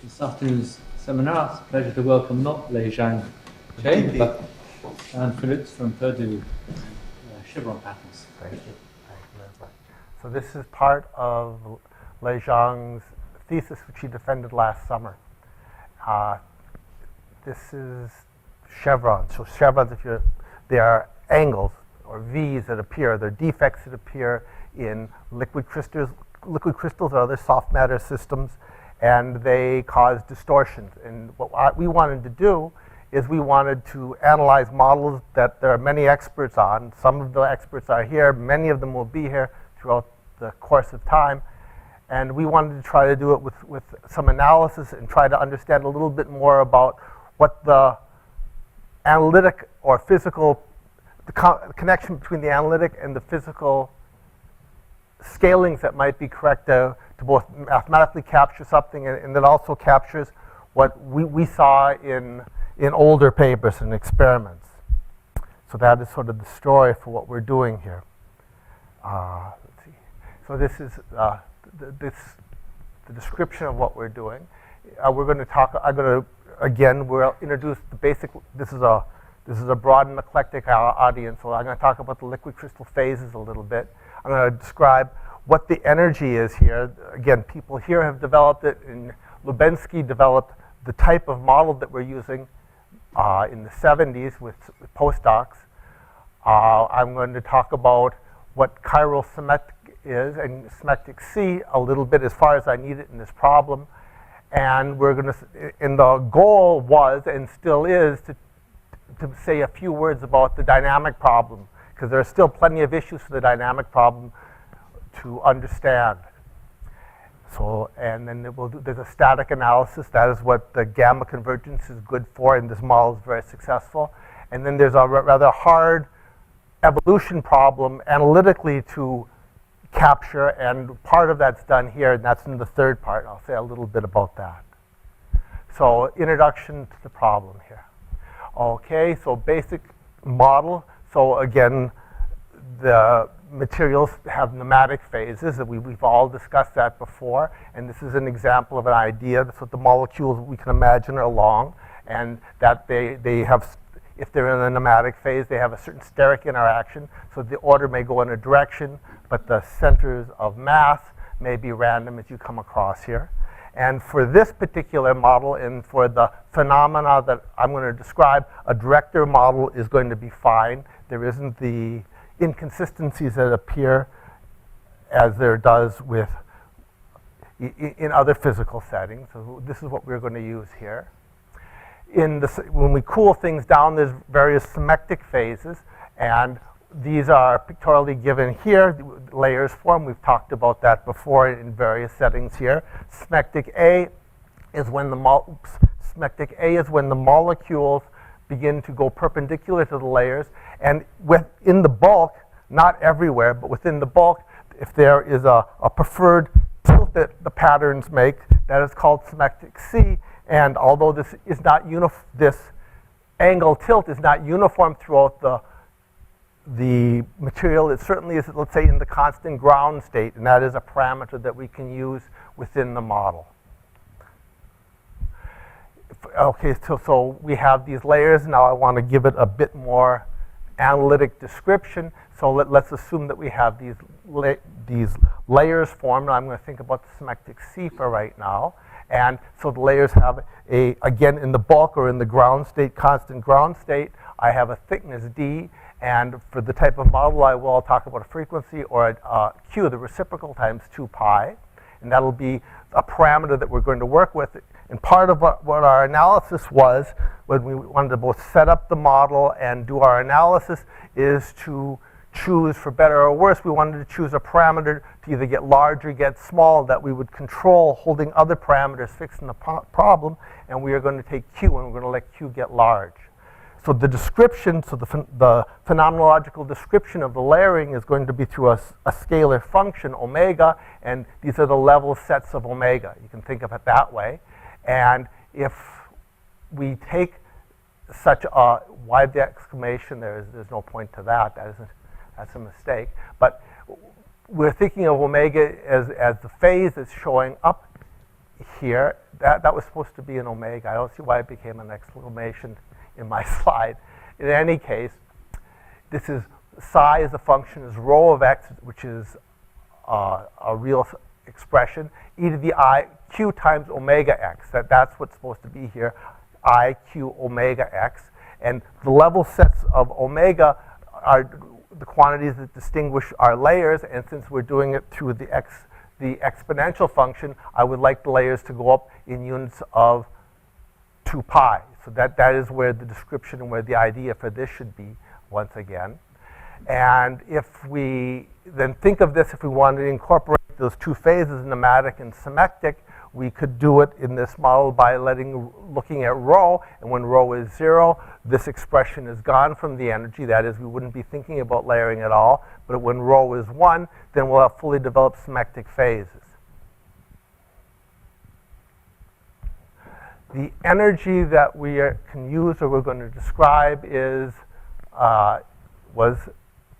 this afternoon's seminar. It's a pleasure to welcome not Lei Zhang Chen, but Phillips from Purdue, chevron patterns. So this is part of Lei Zhang's thesis, which he defended last summer. This is chevrons. So chevrons, they are angles or V's that appear. They're defects that appear in liquid crystals or other soft matter systems, and they cause distortions. And what we wanted to do is we wanted to analyze models that there are many experts on. Some of the experts are here. Many of them will be here throughout the course of time. And we wanted to try to do it with some analysis and try to understand a little bit more about what the analytic or physical, the connection between the analytic and the physical scalings that might be correct to both mathematically capture something and that also captures what we saw in older papers and experiments. So that is sort of the story for what we're doing here. Let's see. So this is the description of what we're doing. We're going to talk. We'll introduce the basic. This is a broad and eclectic audience. So I'm going to talk about the liquid crystal phases a little bit. I'm going to describe what the energy is here. Again, people here have developed it, and Lubensky developed the type of model that we're using in the 70s with postdocs. I'm going to talk about what chiral symmetric is and symmetric C a little bit as far as I need it in this problem. And the goal was and still is to say a few words about the dynamic problem, because there are still plenty of issues for the dynamic problem to understand. So, and then there's a static analysis. That is what the gamma convergence is good for, and this model is very successful. And then there's a rather hard evolution problem analytically to capture, and part of that's done here, and that's in the third part. I'll say a little bit about that. So, introduction to the problem here. Okay, so basic model. So again, the materials have pneumatic phases. We've all discussed that before, and this is an example of an idea. That's what the molecules we can imagine are long, and that they have, if they're in a pneumatic phase, they have a certain steric interaction, so the order may go in a direction, but the centers of mass may be random as you come across here. And for this particular model and for the phenomena that I'm going to describe, a director model is going to be fine. There isn't the inconsistencies that appear as there does in other physical settings. So this is what we're going to use here. When we cool things down, there's various symmetric phases, and these are pictorially given here, layers form. We've talked about that before in various settings here. Symmetric A is when the molecules begin to go perpendicular to the layers, and within the bulk, not everywhere, but within the bulk, if there is a preferred tilt that the patterns make, that is called symmetric C. And although this angle tilt is not uniform throughout the material, it certainly is, let's say, in the constant ground state, and that is a parameter that we can use within the model. Okay, so we have these layers. Now I want to give it a bit more analytic description. So let's assume that we have these layers formed. I'm going to think about the symmetric C for right now. And so the layers have again, in the bulk or in the ground state, constant ground state, I have a thickness D. And for the type of model, I will talk about a frequency or a Q, the reciprocal times 2 pi. And that'll be a parameter that we're going to work with. And part of what our analysis was, when we wanted to both set up the model and do our analysis, is to choose, for better or worse, we wanted to choose a parameter to either get large or get small that we would control, holding other parameters fixed in the problem. And we are going to take Q, and we're going to let Q get large. So the description, so the phenomenological description of the layering is going to be through a scalar function, omega, and these are the level sets of omega. You can think of it that way. And if we take such a, why the exclamation, there's no point to that, that's a mistake. But we're thinking of omega as the phase that's showing up here. That was supposed to be an omega. I don't see why it became an exclamation in my slide. In any case, this is psi as a function is rho of x, which is a real expression, e to the I q times omega x. That's what's supposed to be here, I q omega x. And the level sets of omega are the quantities that distinguish our layers, and since we're doing it through the exponential function, I would like the layers to go up in units of 2 pi. So that is where the description and where the idea for this should be once again. And if we then think of this, if we wanted to incorporate those two phases, nematic and symmetric, we could do it in this model by looking at rho, and when rho is 0, this expression is gone from the energy. That is, we wouldn't be thinking about layering at all. But when rho is 1, then we'll have fully developed symmetric phases. The energy that we can use, or we're going to describe,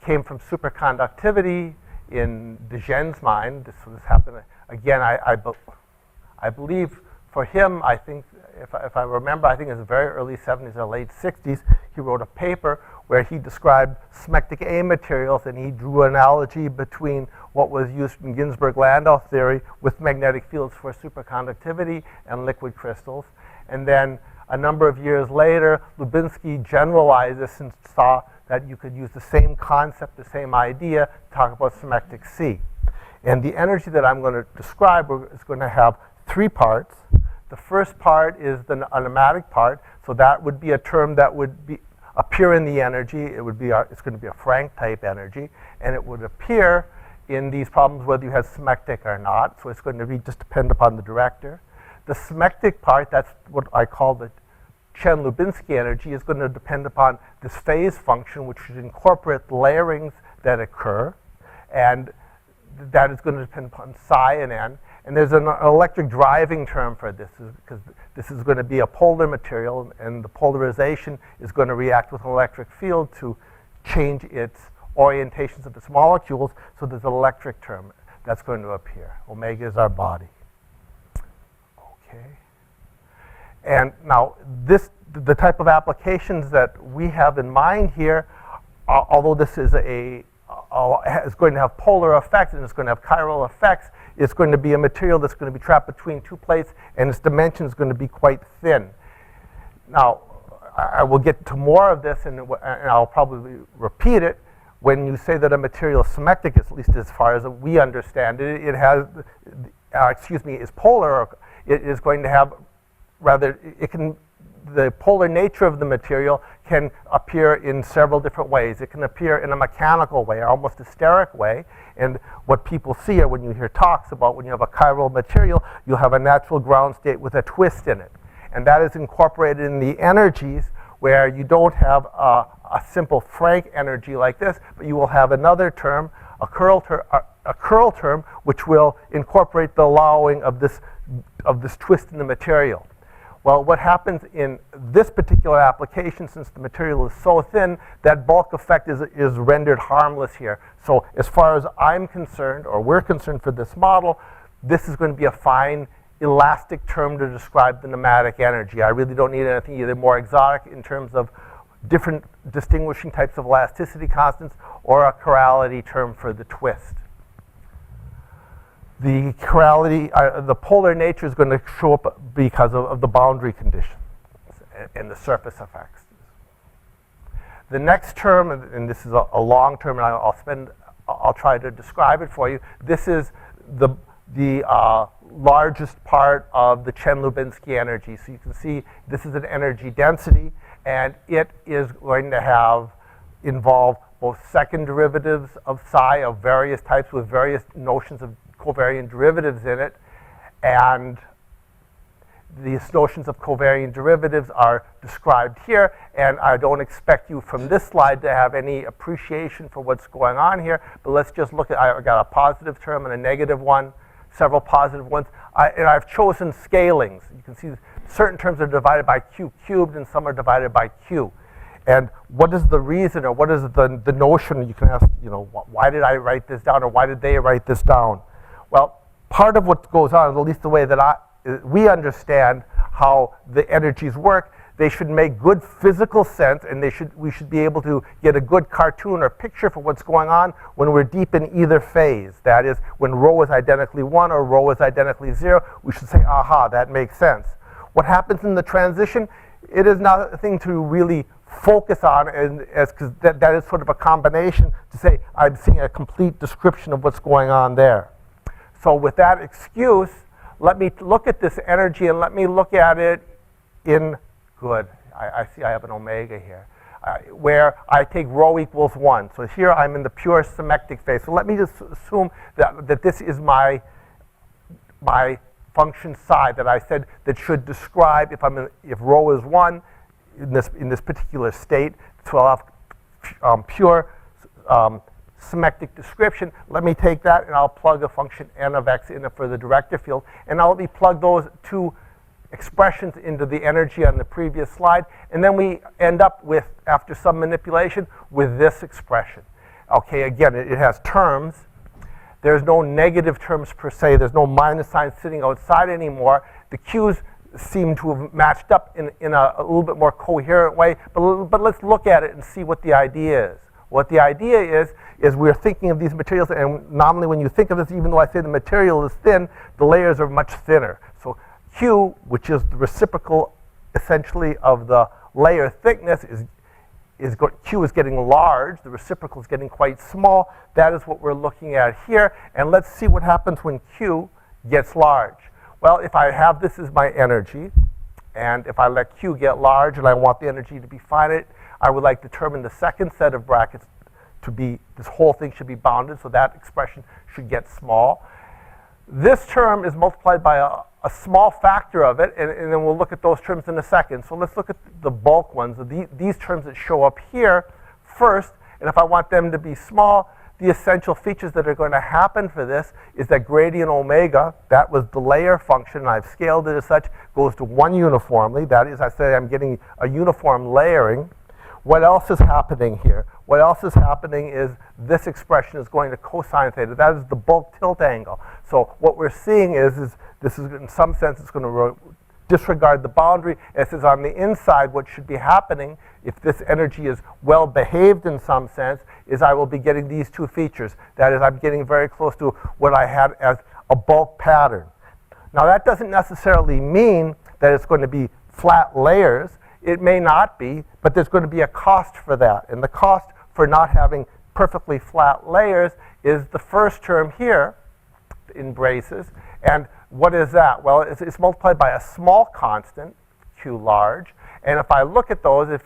came from superconductivity in de Gennes' mind. This happened again. I believe for him, I think, if I remember, I think it was the very early 70s or late 60s, he wrote a paper where he described symmetric A materials, and he drew an analogy between what was used in Ginzburg-Landau theory with magnetic fields for superconductivity and liquid crystals. And then a number of years later, Lubinsky generalized this and saw that you could use the same concept, the same idea, to talk about symmetric C. And the energy that I'm going to describe is going to have 3 parts. The first part is the nematic part, so that would be a term that would appear in the energy. It's going to be a Frank type energy, and it would appear in these problems whether you have symmetric or not. So it's going to be just depend upon the director. The symmetric part, that's what I call the Chen-Lubinsky energy, is going to depend upon this phase function, which should incorporate the layerings that occur, and that is going to depend upon psi and n. And there's an electric driving term for this, because this is going to be a polar material, and the polarization is going to react with an electric field to change its orientations of its molecules. So there's an electric term that's going to appear. Omega is our body. Okay. And now the type of applications that we have in mind here, although this is is going to have polar effects and it's going to have chiral effects, it's going to be a material that's going to be trapped between 2 plates, and its dimension is going to be quite thin. Now, I will get to more of this, and I'll probably repeat it. When you say that a material is symmetric, at least as far as we understand it, it has, is polar. It is going to have, the polar nature of the material can appear in several different ways. It can appear in a mechanical way, or almost a steric way. And what people see, or when you hear talks about when you have a chiral material, you'll have a natural ground state with a twist in it. And that is incorporated in the energies where you don't have a simple Frank energy like this, but you will have another term, a curl term, which will incorporate the allowing of this twist in the material. Well, what happens in this particular application, since the material is so thin, that bulk effect is rendered harmless here. So as far as I'm concerned, or we're concerned for this model, this is going to be a fine elastic term to describe the nematic energy. I really don't need anything either more exotic in terms of different distinguishing types of elasticity constants, or a chirality term for the twist. The chirality, the polar nature is going to show up because of the boundary conditions and the surface effects. The next term, and this is a long term, and I'll try to describe it for you. This is the largest part of the Chen-Lubinsky energy. So you can see this is an energy density, and it is going to involve both second derivatives of psi of various types with various notions of covariant derivatives in it, and these notions of covariant derivatives are described here, and I don't expect you from this slide to have any appreciation for what's going on here, but let's just look at, I got a positive term and a negative one, several positive ones, and I've chosen scalings. You can see certain terms are divided by q cubed and some are divided by q. And what is the reason, or what is the notion? You can ask, why did I write this down, or why did they write this down? Well, part of what goes on, at least the way that we understand how the energies work, they should make good physical sense, and we should be able to get a good cartoon or picture for what's going on when we're deep in either phase. That is, when rho is identically 1 or rho is identically 0, we should say, aha, that makes sense. What happens in the transition, it is nothing to really focus on, because that is sort of a combination to say, I'm seeing a complete description of what's going on there. So with that excuse, let me look at this energy and let me look at it in, good, I see I have an omega here, where I take rho equals 1. So here I'm in the pure symmetric phase. So let me just assume that this is my function psi that I said that should describe if rho is 1 in this particular state. So I'll have pure symmetric description. Let me take that and I'll plug a function n of x in it for the director field, and I'll let me plug those two expressions into the energy on the previous slide, and then we end up with, after some manipulation, with this expression. Okay, again, it has terms. There's no negative terms per se. There's no minus sign sitting outside anymore. The q's seem to have matched up in a little bit more coherent way, but let's look at it and see what the idea is. What the idea is we're thinking of these materials, and nominally when you think of this, even though I say the material is thin, the layers are much thinner. So Q, which is the reciprocal essentially of the layer thickness, Q is getting large, the reciprocal is getting quite small. That is what we're looking at here, and let's see what happens when Q gets large. Well, if I have this as my energy, and if I let Q get large and I want the energy to be finite, I would like to determine the second set of brackets to be, this whole thing should be bounded, so that expression should get small. This term is multiplied by a small factor of it, and then we'll look at those terms in a second. So let's look at the bulk ones, these terms that show up here first, and if I want them to be small, the essential features that are going to happen for this is that gradient omega, that was the layer function, and I've scaled it as such, goes to 1 uniformly. That is, I say I'm getting a uniform layering. What else is happening here? What else is happening is this expression is going to cosine theta. That is the bulk tilt angle. So what we're seeing is this is, in some sense, it's going to disregard the boundary. It says on the inside, what should be happening, if this energy is well behaved in some sense, is I will be getting these two features. That is, I'm getting very close to what I had as a bulk pattern. Now that doesn't necessarily mean that it's going to be flat layers. It may not be, but there's going to be a cost for that. And the cost for not having perfectly flat layers is the first term here in braces. And what is that? Well, it's multiplied by a small constant, Q large. And if I look at those, if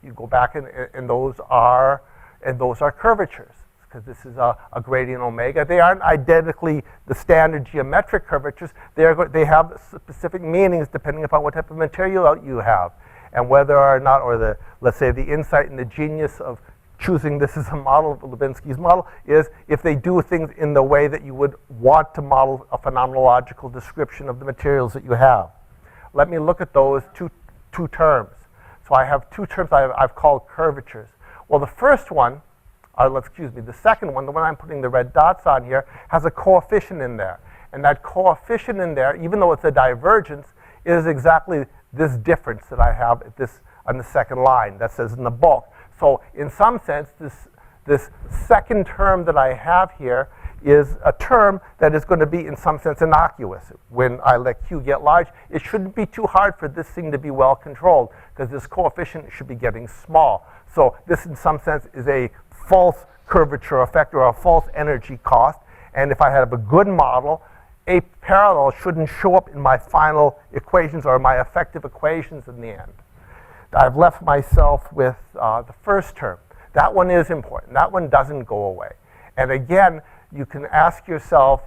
you go back and those are curvatures, because this is a gradient omega. They aren't identically the standard geometric curvatures. They have specific meanings depending upon what type of material you have. And whether or not, or let's say the insight and the genius of choosing this as a model of Lubinsky's model is if they do things in the way that you would want to model a phenomenological description of the materials that you have. Let me look at those two terms. So I have two terms I've called curvatures. Well, the first one, the second one, the one I'm putting the red dots on here, has a coefficient in there. And that coefficient in there, even though it's a divergence, is exactly this difference that I have at this on the second line that says in the bulk. So in some sense, this second term that I have here is a term that is going to be in some sense innocuous. When I let Q get large, it shouldn't be too hard for this thing to be well controlled because this coefficient should be getting small. So this in some sense is a false curvature effect or a false energy cost. And if I have a good model, a parallel shouldn't show up in my final equations or my effective equations in the end. I've left myself with the first term. That one is important. That one doesn't go away. And again, you can ask yourself,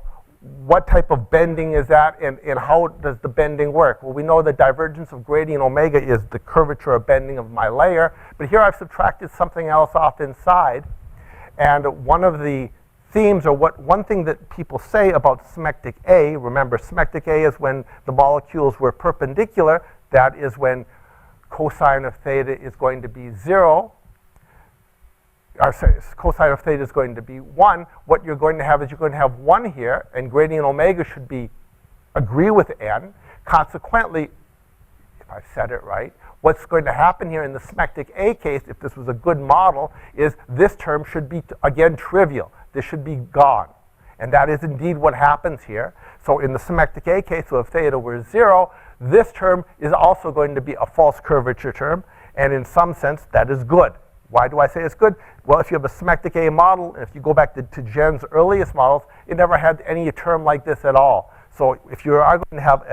what type of bending is that, and how does the bending work? Well, we know the divergence of gradient omega is the curvature or bending of my layer, but here I've subtracted something else off inside. And one of the themes, or one thing that people say about symmetric A, remember symmetric A is when the molecules were perpendicular. That is when cosine of theta is going to be 0. Or sorry, cosine of theta is going to be 1. What you're going to have is you're going to have 1 here, and gradient omega should be agree with n. Consequently, if I've said it right, what's going to happen here in the symmetric A case, if this was a good model, is this term should be, again, trivial. This should be gone. And that is indeed what happens here. So in the symmetric A case, so if theta were 0, this term is also going to be a false curvature term. And in some sense, that is good. Why do I say it's good? Well, if you have a symmetric A model, and if you go back to Jen's earliest models, it never had any term like this at all. So if you are going to have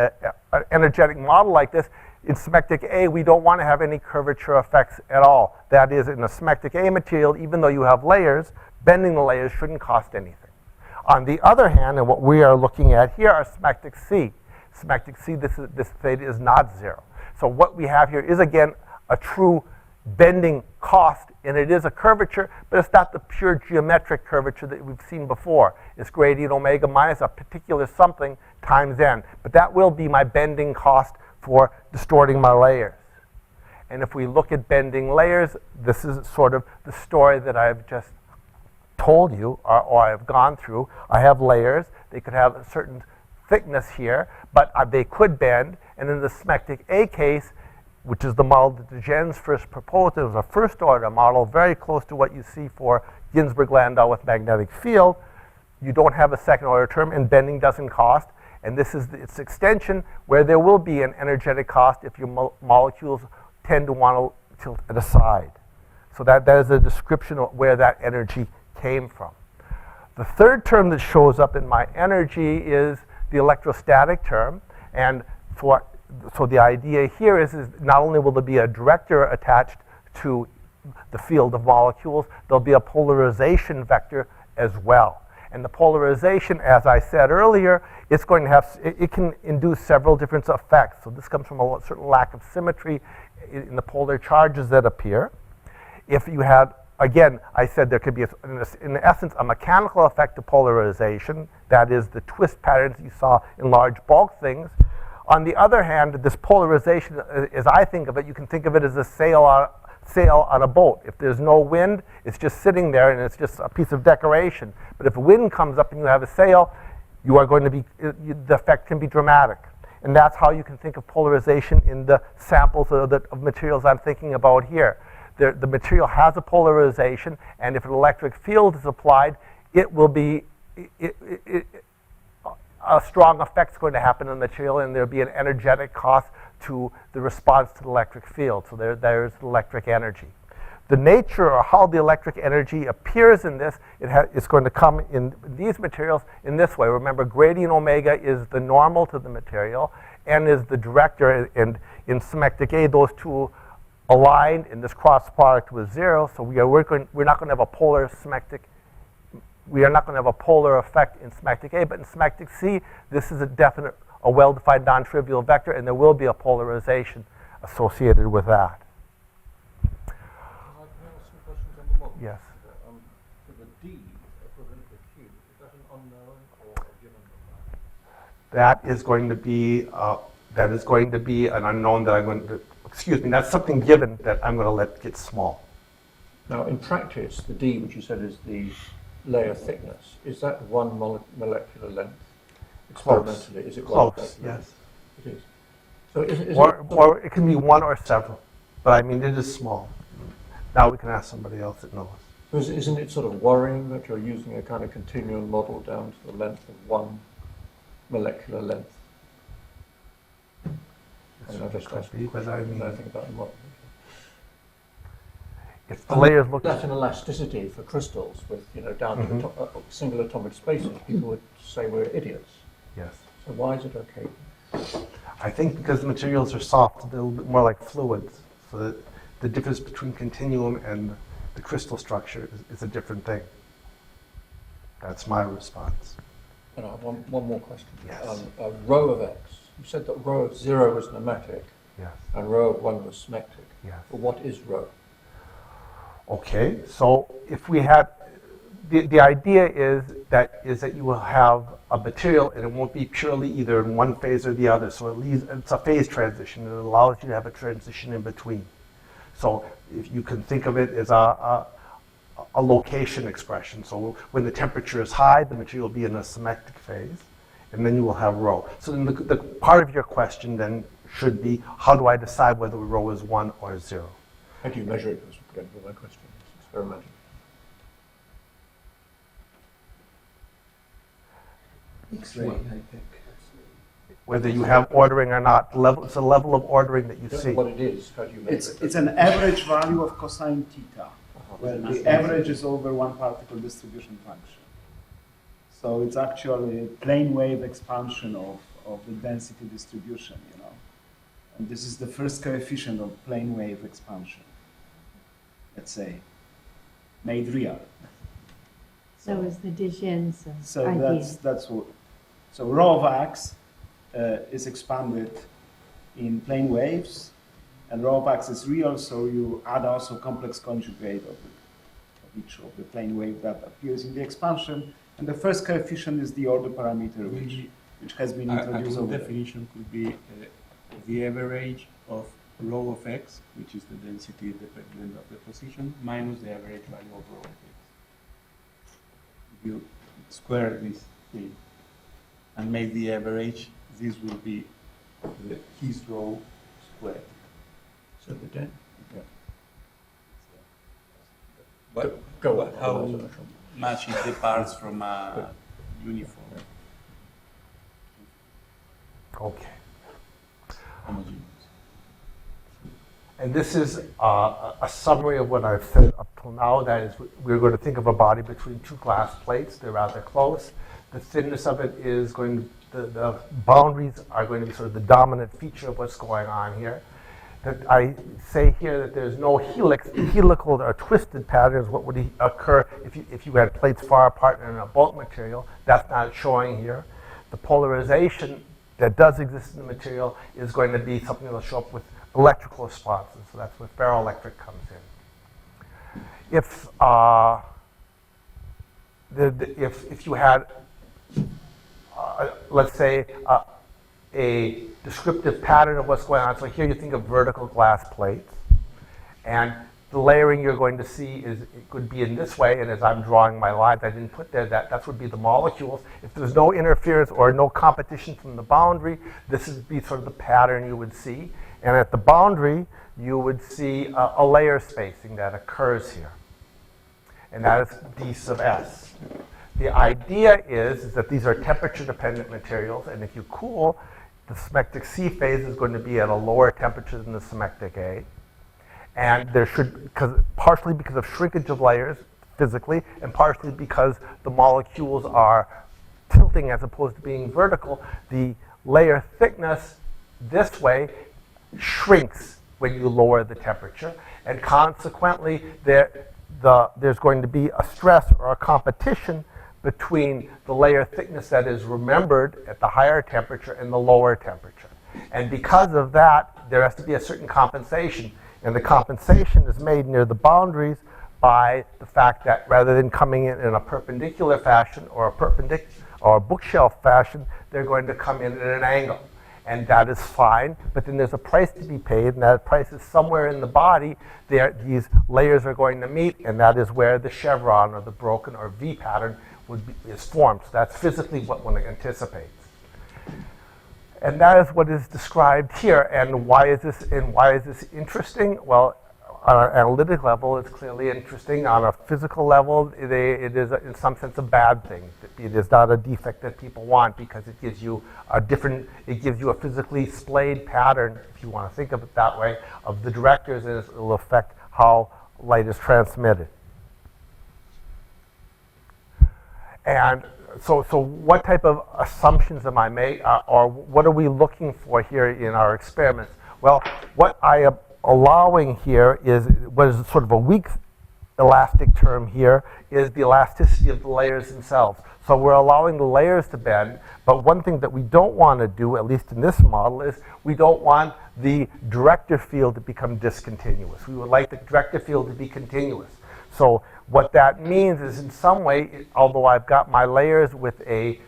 an energetic model like this, in symmetric A, we don't want to have any curvature effects at all. That is, in a symmetric A material, even though you have layers, bending the layers shouldn't cost anything. On the other hand, and what we are looking at here are symmetric C. Symmetric C, this theta is not 0. So what we have here is, again, a true bending cost, and it is a curvature, but it's not the pure geometric curvature that we've seen before. It's gradient omega minus a particular something times n. But that will be my bending cost for distorting my layers. And if we look at bending layers, this is sort of the story that I've just told you, or I've gone through. I have layers. They could have a certain thickness here, but they could bend. And in the symmetric A case, which is the model that Jens first proposed, it was a first-order model, very close to what you see for Ginzburg-Landau with magnetic field. You don't have a second-order term, and bending doesn't cost. And this is its extension, where there will be an energetic cost if your molecules tend to want to tilt at a side. So that is a description of where that energy came from. The third term that shows up in my energy is the electrostatic term. And so the idea here is not only will there be a director attached to the field of molecules, there'll be a polarization vector as well. And the polarization, as I said earlier, it's going to have, it can induce several different effects. So this comes from a certain lack of symmetry in the polar charges that appear. If you had, again, I said there could be, in essence, a mechanical effect of polarization. That is the twist patterns you saw in large bulk things. On the other hand, this polarization, as I think of it, you can think of it as a sail on a boat. If there's no wind, it's just sitting there and it's just a piece of decoration. But if wind comes up and you have a sail, you are going to be, the effect can be dramatic. And that's how you can think of polarization in the samples of materials I'm thinking about here. The material has a polarization, and if an electric field is applied, it will be, a strong effect is going to happen on the material, and there'll be an energetic cost to the response to the electric field. So there's electric energy. The nature or how the electric energy appears in this, it's going to come in these materials in this way. Remember, gradient omega is the normal to the material, n is the director, and in symmetric A, those two aligned, and this cross product was 0. So we're not going to have a polar symmetric. We are not going to have a polar effect in symmetric A, but in symmetric C, this is a well-defined non-trivial vector, and there will be a polarization associated with that. Can I ask some questions on the model? Yes. For the D equivalent to Q, is that an unknown or a given number? That is going to be an unknown that I'm going to, excuse me, that's something given that I'm going to let get small. Now, in practice, the D, which you said is the layer thickness, is that one molecular length? Experimentally, is it one? Close, yes. It is. So is or it can be one or several, but I mean, it is small. Now we can ask somebody else that knows. Isn't it sort of worrying that you're using a kind of continuum model down to the length of one molecular length? I just asked you but I mean, nothing about the model. if the layers look That an elasticity for crystals with, down to single atomic spaces, people would say we're idiots. yes. So why is it okay? I think because the materials are soft, they're a little bit more like fluids. So that the difference between continuum and the crystal structure is a different thing. That's my response. And I have one more question. Yes. Rho of x. You said that rho of 0 was nematic Yes. and rho of 1 was symmetric. Yes. But what is rho? Okay, so if we had, the idea is that you will have a material and it won't be purely either in one phase or the other. So it's a phase transition. It allows you to have a transition in between. So if you can think of it as a location expression. So when the temperature is high, the material will be in a symmetric phase. and then you will have rho. So then the part of your question then should be, how do I decide whether rho is 1 or 0? How do you measure it? That's again my question. It's experimental. X-ray, I think. Whether you have ordering or not, it's a level of ordering that you You don't see. know what it is. How do you measure it? It's an average value of cosine theta, where the average is over one particle distribution function. So it's actually a plane wave expansion of the density distribution, you know. And this is the first coefficient of plane wave expansion, let's say, made real. So is the Digen's So idea. that's what. So rho of x is expanded in plane waves, and rho of x is real. So you add also complex conjugate of each of the plane wave that appears in the expansion, and the first coefficient is the order parameter, which has been A introduced good over there. definition could be the average of rho of x, which is the density independent of the position, minus the average value of rho of x. If you square this thing and make the average, this will be his rho squared. So the den. Yeah. But Go on. how much it departs from a uniform Okay. homogeneous? And this is a summary of what I've said up till now. That is, we're going to think of a body between two glass plates. They're rather close. The thinness of it is going to, the boundaries are going to be sort of the dominant feature of what's going on here. That I say here that there's no helix. Helical or twisted pattern is what would occur if you had plates far apart in a bulk material. That's not showing here. The polarization that does exist in the material is going to be something that will show up with electrical responses. So that's where ferroelectric comes in. If you had, let's say, a descriptive pattern of what's going on. So here you think of vertical glass plates, and the layering you're going to see is, it could be in this way, and as I'm drawing my lines, I didn't put there, that would be the molecules. If there's no interference or no competition from the boundary, this would be sort of the pattern you would see. And at the boundary, you would see a layer spacing that occurs here, and that is d sub s. The idea is that these are temperature-dependent materials, and if you cool, the symmetric C phase is going to be at a lower temperature than the symmetric A. And there should, partially because of shrinkage of layers physically, and partially because the molecules are tilting as opposed to being vertical, the layer thickness this way shrinks when you lower the temperature. And consequently, there's going to be a stress or a competition between the layer thickness that is remembered at the higher temperature and the lower temperature. And because of that, there has to be a certain compensation. And the compensation is made near the boundaries by the fact that rather than coming in a perpendicular fashion or a bookshelf fashion, they're going to come in at an angle. And that is fine, but then there's a price to be paid, and that price is somewhere in the body. These layers are going to meet, and that is where the chevron or the broken or V pattern is formed. So that's physically what one anticipates. And that is what is described here. And why is this interesting? Well, on an analytic level, it's clearly interesting. On a physical level, it is in some sense a bad thing. It is not a defect that people want because it gives you a physically splayed pattern, if you want to think of it that way, of the directors, and it will affect how light is transmitted. And so what type of assumptions am I making, or what are we looking for here in our experiments? Well, what I am allowing here is what is sort of a weak elastic term here is the elasticity of the layers themselves. So we're allowing the layers to bend, but one thing that we don't want to do, at least in this model, is we don't want the director field to become discontinuous. We would like the director field to be continuous. So what that means is in some way, although I've got my layers with a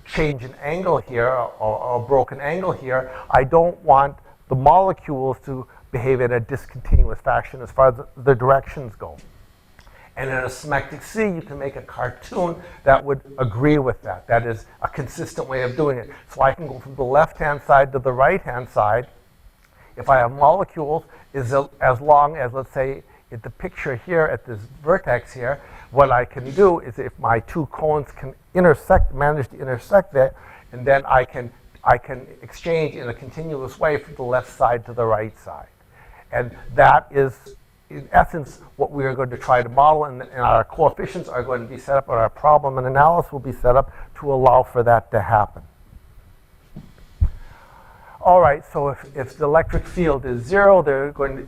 change in angle here, or a broken angle here, I don't want the molecules to behave in a discontinuous fashion as far as the directions go. And in a Semantic C, you can make a cartoon that would agree with that. That is a consistent way of doing it. So I can go from the left-hand side to the right-hand side. If I have molecules, as long as, let's say, at the picture here at this vertex here, what I can do is if my two cones can intersect, manage to intersect there, and then I can exchange in a continuous way from the left side to the right side. And that is, in essence, what we are going to try to model, and our coefficients are going to be set up, or our problem and analysis will be set up to allow for that to happen. All right, so if the electric field is 0,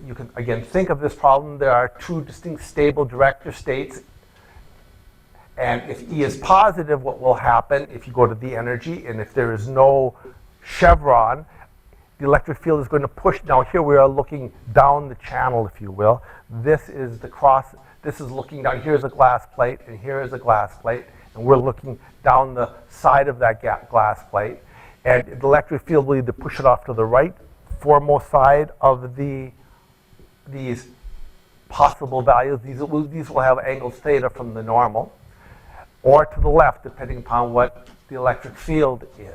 you can again think of this problem. There are two distinct stable director states. And if E is positive, what will happen if you go to the energy, and if there is no chevron, the electric field is going to push. Now here we are looking down the channel, if you will. This is the cross, this is looking down. Here's a glass plate, and here is a glass plate. And we're looking down the side of that glass plate. And the electric field will either push it off to the right foremost side of these possible values. These will have angles theta from the normal, or to the left, depending upon what the electric field is.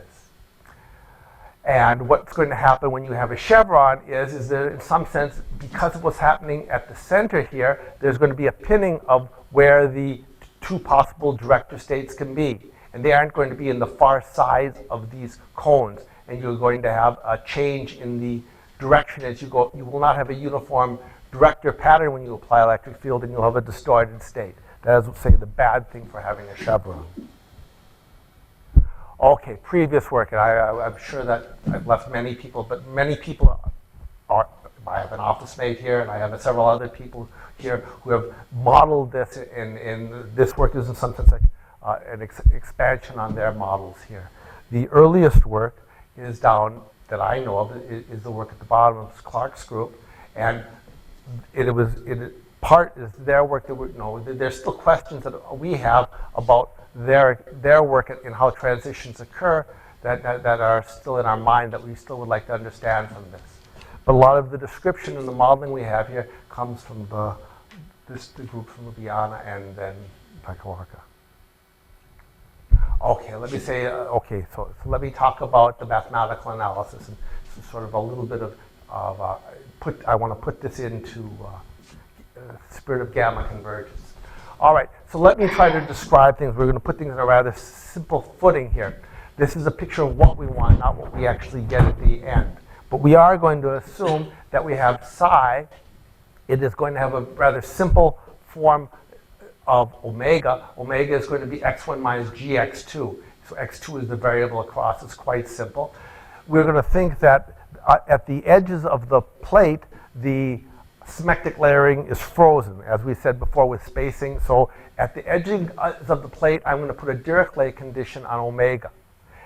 And what's going to happen when you have a chevron is that in some sense, because of what's happening at the center here, there's going to be a pinning of where the two possible director states can be. And they aren't going to be in the far sides of these cones. And you're going to have a change in the direction as you go. You will not have a uniform director pattern when you apply electric field, and you'll have a distorted state. That is, say, the bad thing for having a chevron. Okay, previous work, and I'm sure that I've left many people, but many people are, I have an office mate here, and I have several other people here who have modeled this, and this work is in some sense like an expansion on their models here. The earliest work is down, that I know of, is the work at the bottom of Clark's group, and part is their work that there's still questions that we have about their work and how transitions occur that are still in our mind that we still would like to understand from this. But a lot of the description and the modeling we have here comes from the group from Ljubljana and then Pakalaka. Okay, let me say, so let me talk about the mathematical analysis, and this is sort of a little bit I want to put this into spirit of gamma convergence. All right, so let me try to describe things. We're going to put things in a rather simple footing here. This is a picture of what we want, not what we actually get at the end. But we are going to assume that we have psi. It is going to have a rather simple form of omega. Omega is going to be x1 minus gx2. So x2 is the variable across. It's quite simple. We're going to think that at the edges of the plate, the symmetric layering is frozen, as we said before with spacing. So at the edges of the plate, I'm going to put a Dirichlet condition on omega.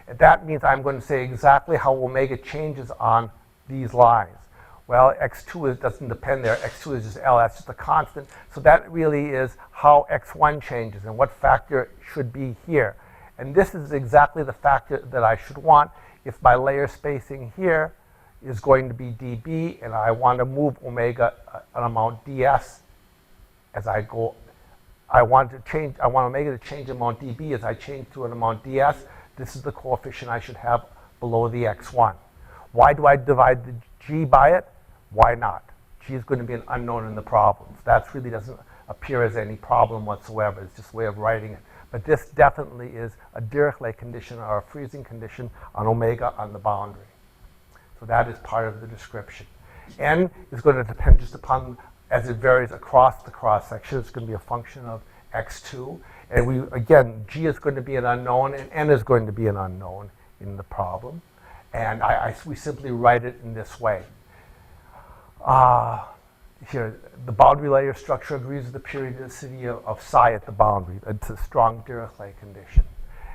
And that means I'm going to say exactly how omega changes on these lines. Well, x2 doesn't depend there. x2 is just L. That's just a constant. So that really is how x1 changes and what factor should be here. And this is exactly the factor that I should want if my layer spacing here is going to be dB, and I want to move omega an amount ds as I go. I want omega to change amount dB as I change to an amount ds. This is the coefficient I should have below the x1. Why do I divide the g by it? Why not? G is going to be an unknown in the problems. That really doesn't appear as any problem whatsoever. It's just a way of writing it. But this definitely is a Dirichlet condition or a freezing condition on omega on the boundary. So that is part of the description. N is going to depend just upon, as it varies across the cross-section, it's going to be a function of x2. And again, G is going to be an unknown, and N is going to be an unknown in the problem. And we simply write it in this way. Here, the boundary layer structure agrees with the periodicity of psi at the boundary. It's a strong Dirichlet condition.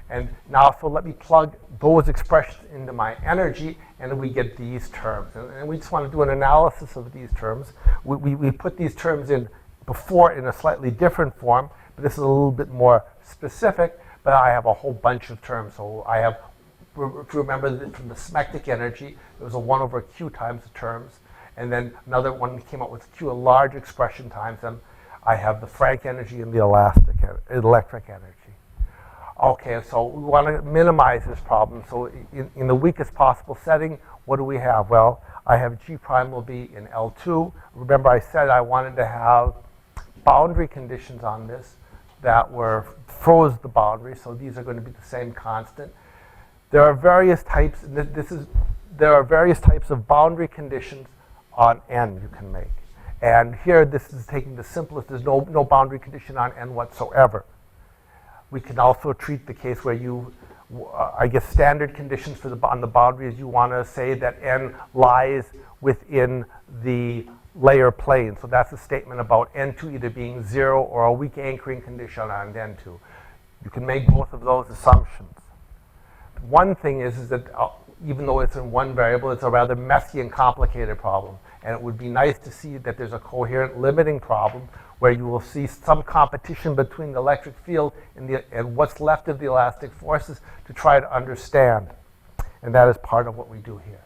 And now, so let me plug those expressions into my energy, and then we get these terms. And we just want to do an analysis of these terms. We put these terms in before in a slightly different form, but this is a little bit more specific, but I have a whole bunch of terms. So I have, if you remember from the symmetric energy, it was a 1 over q times the terms, and then another one came up with q, a large expression times them. I have the Frank energy and the electric energy. Okay, so we want to minimize this problem. So in the weakest possible setting, what do we have? Well, I have G prime will be in L2. Remember I said I wanted to have boundary conditions on this that froze the boundary, so these are going to be the same constant. There are various types, there are various types of boundary conditions on N you can make. And here this is taking the simplest, there's no boundary condition on N whatsoever. We can also treat the case where I guess standard conditions on the boundary is you want to say that N lies within the layer plane. So that's a statement about N2 either being 0 or a weak anchoring condition on N2. You can make both of those assumptions. One thing is that even though it's in one variable, it's a rather messy and complicated problem. And it would be nice to see that there's a coherent limiting problem where you will see some competition between the electric field and what's left of the elastic forces to try to understand. And that is part of what we do here.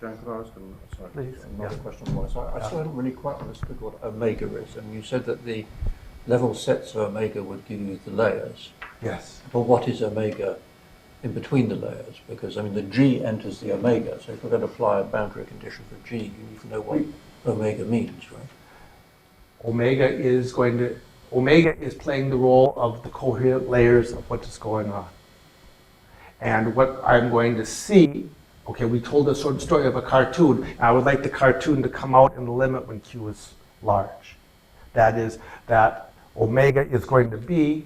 Dan, can I ask Please. another question on my side? I still haven't really quite understood what omega is. And you said that the level sets of omega would give you the layers. Yes. But what is omega in between the layers? Because, I mean, the G enters the omega. So if we're going to apply a boundary condition for G, you need to know what omega means, right? Omega is playing the role of the coherent layers of what is going on. And what I'm going to see, okay, we told a sort of story of a cartoon. I would like the cartoon to come out in the limit when Q is large. That is, that omega is going to be,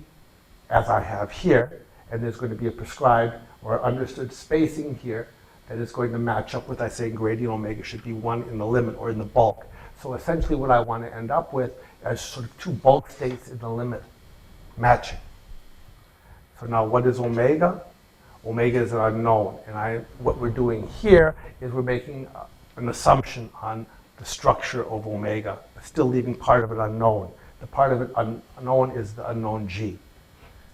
as I have here, and there's going to be a prescribed or understood spacing here that is going to match up with, I say, gradient omega should be 1 in the limit or in the bulk. So essentially what I want to end up with is sort of two bulk states in the limit matching. So now what is omega? Omega is an unknown. And what we're doing here is we're making an assumption on the structure of omega, still leaving part of it unknown. The part of it unknown is the unknown G.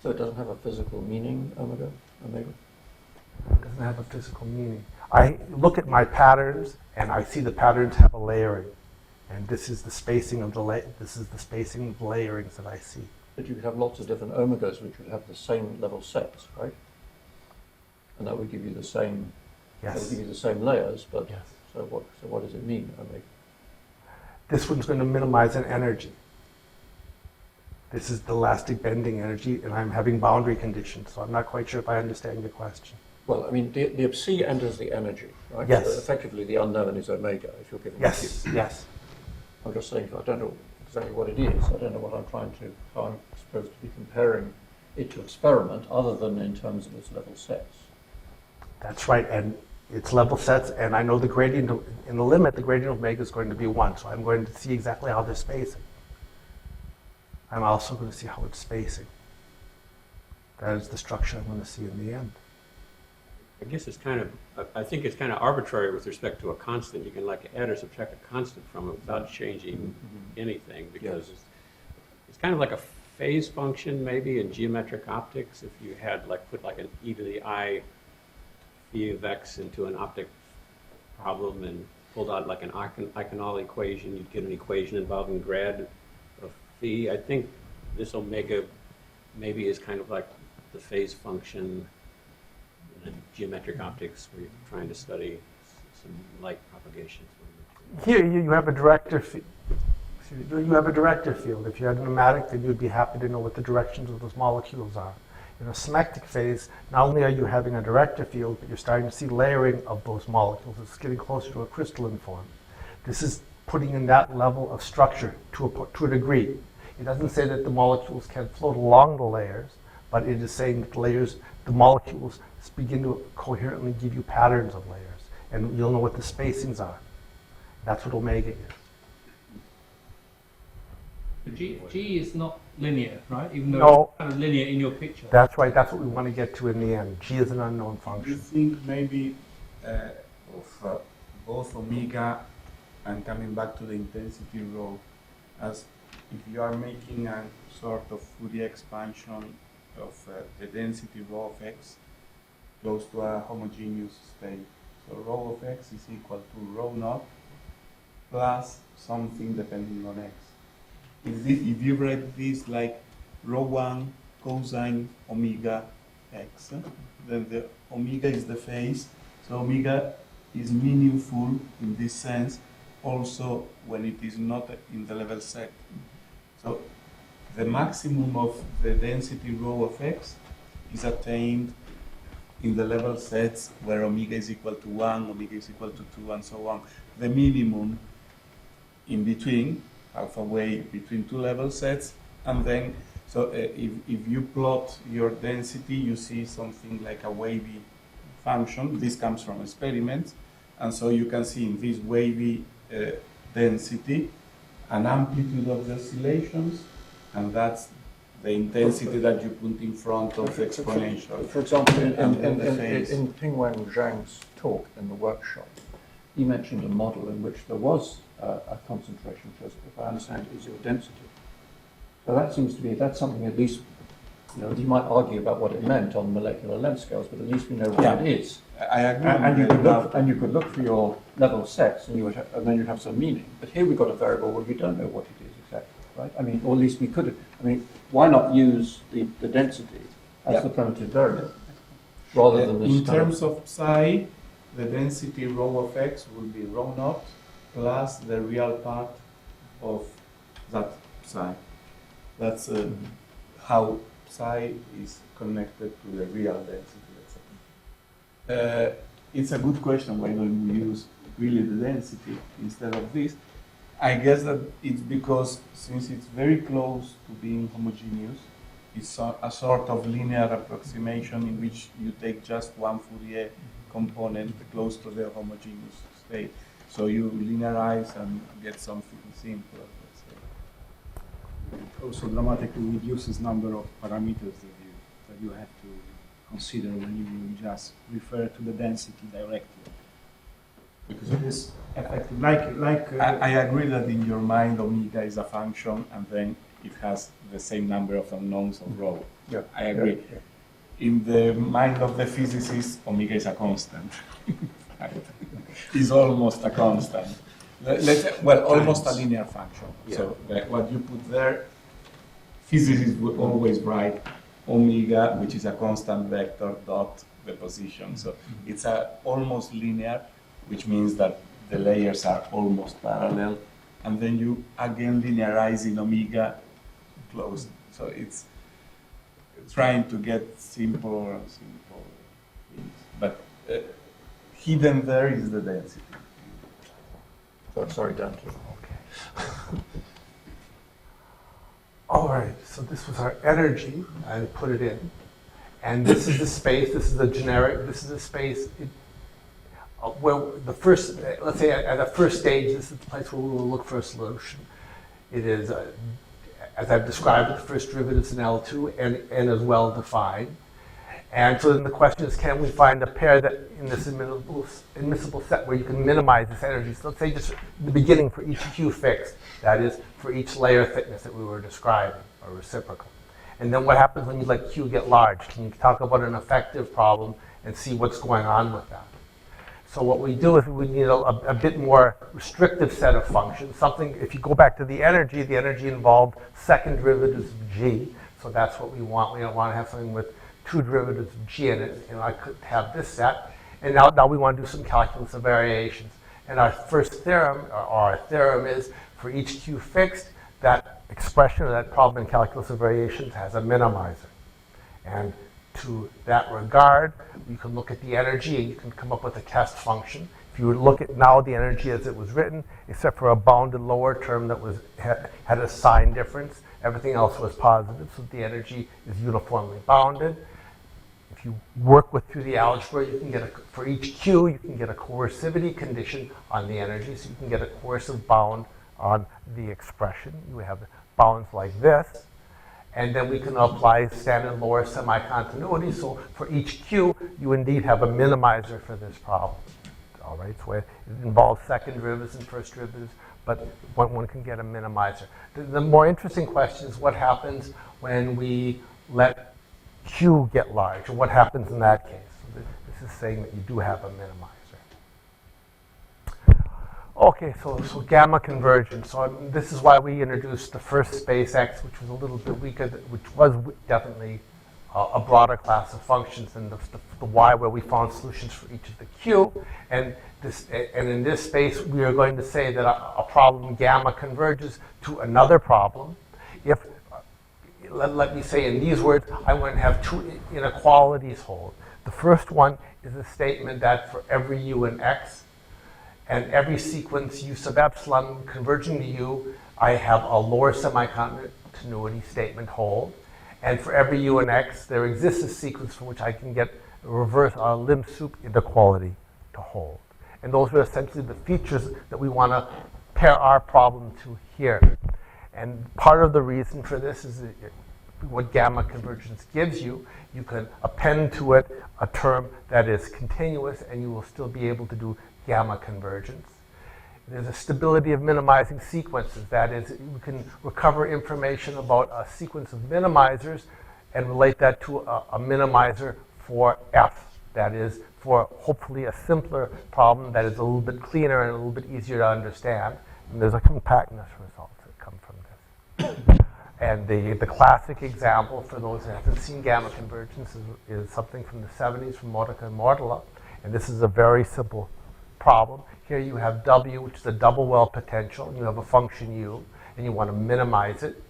So it doesn't have a physical meaning, omega? It doesn't have a physical meaning. I look at my patterns and I see the patterns have a layering. And this is the spacing of the layerings that I see. But you could have lots of different omegas which would have the same level sets, right? And that would give you the same. Yes. That would give you the same layers. But yes. So what does it mean, omega? This one's going to minimize an energy. This is the elastic bending energy, and I'm having boundary conditions, so I'm not quite sure if I understand your question. Well, I mean, the C enters the energy, right? Yes. So effectively, the unknown is omega, if you're giving Yes, Q. yes. I'm just saying, I don't know exactly what it is. I don't know what how I'm supposed to be comparing it to experiment, other than in terms of its level sets. That's right, and it's level sets, and I know the gradient, in the limit, the gradient of omega is going to be 1, so I'm going to see exactly how they're spacing. I'm also going to see how it's spacing. That is the structure I'm going to see in the end. I guess I think it's kind of arbitrary with respect to a constant. You can like add or subtract a constant from it without changing anything, because it's kind of like a phase function maybe in geometric optics. If you had put an e to the I phi of x into an optic problem and pulled out like an Eikenall equation, you'd get an equation involving grad of phi. I think this omega maybe is kind of like the phase function in geometric optics where you're trying to study some light propagations. Here you have a director field. You have a director field. If you had a pneumatic, then you'd be happy to know what the directions of those molecules are. In a symplectic phase, not only are you having a director field, but you're starting to see layering of those molecules. It's getting closer to a crystalline form. This is putting in that level of structure to a degree. It doesn't say that the molecules can float along the layers, but it is saying that the molecules begin to coherently give you patterns of layers, and you'll know what the spacings are. That's what omega is. G is not linear, right? Even though No. it's kind of linear in your picture. That's right. That's what we want to get to in the end. G is an unknown Do you function. think maybe of both omega and coming back to the intensity rho, as if you are making a sort of Fourier expansion of the density rho of x goes to a homogeneous state. So rho of x is equal to rho naught plus something depending on x. if you write this like rho 1 cosine omega x, then the omega is the phase. So omega is meaningful in this sense also when it is not in the level set. So the maximum of the density rho of x is attained in the level sets where omega is equal to 1, omega is equal to 2, and so on. The minimum in between, halfway between two level sets, and then, so if you plot your density, you see something like a wavy function. This comes from experiments, and so you can see in this wavy density an amplitude of the oscillations, and that's the intensity that you put in front of the exponential. For example, phase. in Pingwen Zhang's talk in the workshop, he mentioned a model in which there was a concentration, which, if I understand, is your density. So that seems to be, that's something at least, you might argue about what it meant on molecular length scales, but at least we know what it is. I agree. And you could look for your level sets, and then you'd have some meaning. But here we've got a variable where we don't know what it is exactly, right? I mean, or at least we could. I mean, why not use the density as the primitive variable rather than this? In terms of psi, the density rho of x will be rho naught plus the real part of that psi. That's how psi is connected to the real density, let's say. It's a good question, why don't we use really the density instead of this? I guess that it's because since it's very close to being homogeneous, it's a sort of linear approximation in which you take just one Fourier component close to the homogeneous state. So you linearize and get something simpler, let's say. It also dramatically reduces number of parameters that you have to consider when you just refer to the density directly. Because it is effective. I agree that in your mind omega is a function and then it has the same number of unknowns of rho. Yeah, I agree. Yeah. In the mind of the physicist, omega is a constant. It's almost a constant. Almost a linear function. Yeah. So what you put there, physicists would always write omega, which is a constant vector, dot the position. So it's almost linear, which means that the layers are almost parallel, and then you again linearize in omega close. So it's trying to get simpler and simpler things. But hidden there is the density. Sorry, Dante. Okay. All right, so this was our energy. I put it in. And this is the space, this is the generic, this is the space where the first, let's say at the first stage, this is the place where we will look for a solution. It is, as I've described, the first derivative is in L2 and is well defined. And so then the question is, can we find a pair that in this immiscible set where you can minimize this energy? So let's say just the beginning for each Q fixed, that is for each layer thickness that we were describing, or reciprocal. And then what happens when you let Q get large? Can you talk about an effective problem and see what's going on with that? So what we do is we need a bit more restrictive set of functions. Something, if you go back to the energy involved second derivatives of G. So that's what we want. We don't want to have something with two derivatives of G in it. I could have this set. And now we want to do some calculus of variations. And our first theorem, or our theorem is for each Q fixed, that expression of that problem in calculus of variations has a minimizer. And to that regard, you can look at the energy and you can come up with a test function. If you would look at now the energy as it was written, except for a bounded lower term that had a sign difference, everything else was positive, so the energy is uniformly bounded. If you work through the algebra, you can get for each Q, you can get a coercivity condition on the energy, so you can get a coercive bound on the expression. You have bounds like this. And then we can apply standard lower semi-continuity. So for each Q, you indeed have a minimizer for this problem. All right, so it involves second derivatives and first derivatives, but one can get a minimizer. The more interesting question is what happens when we let Q get large, and what happens in that case? So this is saying that you do have a minimizer. Okay, so gamma convergence. So this is why we introduced the first space X, which was a little bit weaker, which was definitely a broader class of functions than the Y, where we found solutions for each of the Q. And in this space, we are going to say that a problem gamma converges to another problem. If, let me say in these words, I want to have two inequalities hold. The first one is a statement that for every U in X, and every sequence U sub epsilon converging to U, I have a lower semi-continuity statement hold. And for every U in X, there exists a sequence from which I can get a reverse limb sup inequality to hold. And those are essentially the features that we want to pair our problem to here. And part of the reason for this is what gamma convergence gives you. You can append to it a term that is continuous, and you will still be able to do gamma convergence. There's a stability of minimizing sequences. That is, we can recover information about a sequence of minimizers and relate that to a minimizer for F. That is, for hopefully a simpler problem that is a little bit cleaner and a little bit easier to understand. And there's a compactness results that come from this. And the classic example for those who haven't seen gamma convergence is something from the 70s from Modica and Mortala. And this is a very simple problem. Here you have W, which is a double well potential, and you have a function U, and you want to minimize it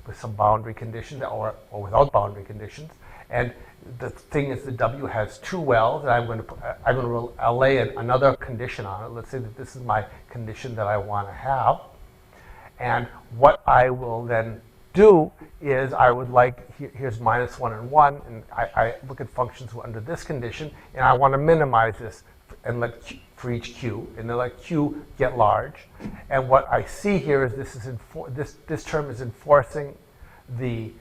with some boundary conditions or without boundary conditions. And the thing is that W has two wells, and I'm going to lay another condition on it. Let's say that this is my condition that I want to have. And what I will then do is I would like, here's -1 and 1, and I look at functions under this condition, and I want to minimize this and let for each Q, and then let Q get large. And what I see here is this term is enforcing the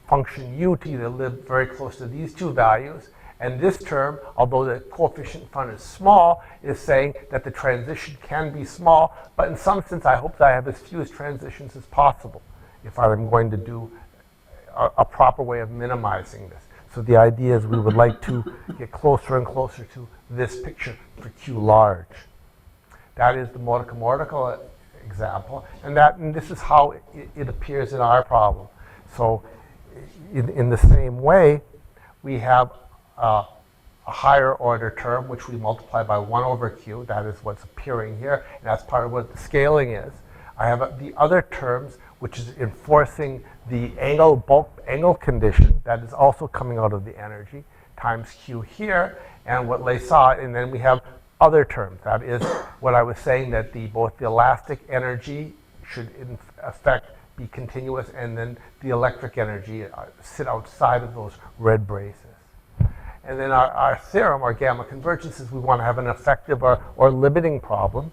function U to either live very close to these two values, and this term, although the coefficient in front is small, is saying that the transition can be small, but in some sense I hope that I have as few transitions as possible if I'm going to do a proper way of minimizing this. So the idea is we would like to get closer and closer to this picture for Q large. That is the Modica example, and this is how it appears in our problem. So in the same way, we have a higher order term, which we multiply by 1 over Q. That is what's appearing here, and that's part of what the scaling is. I have the other terms, which is enforcing the bulk angle condition that is also coming out of the energy, times Q here, and what Lay saw, and then we have other terms. That is what I was saying, that both the elastic energy should in effect be continuous, and then the electric energy sit outside of those red braces. And then our theorem, our gamma convergence, is we want to have an effective or limiting problem,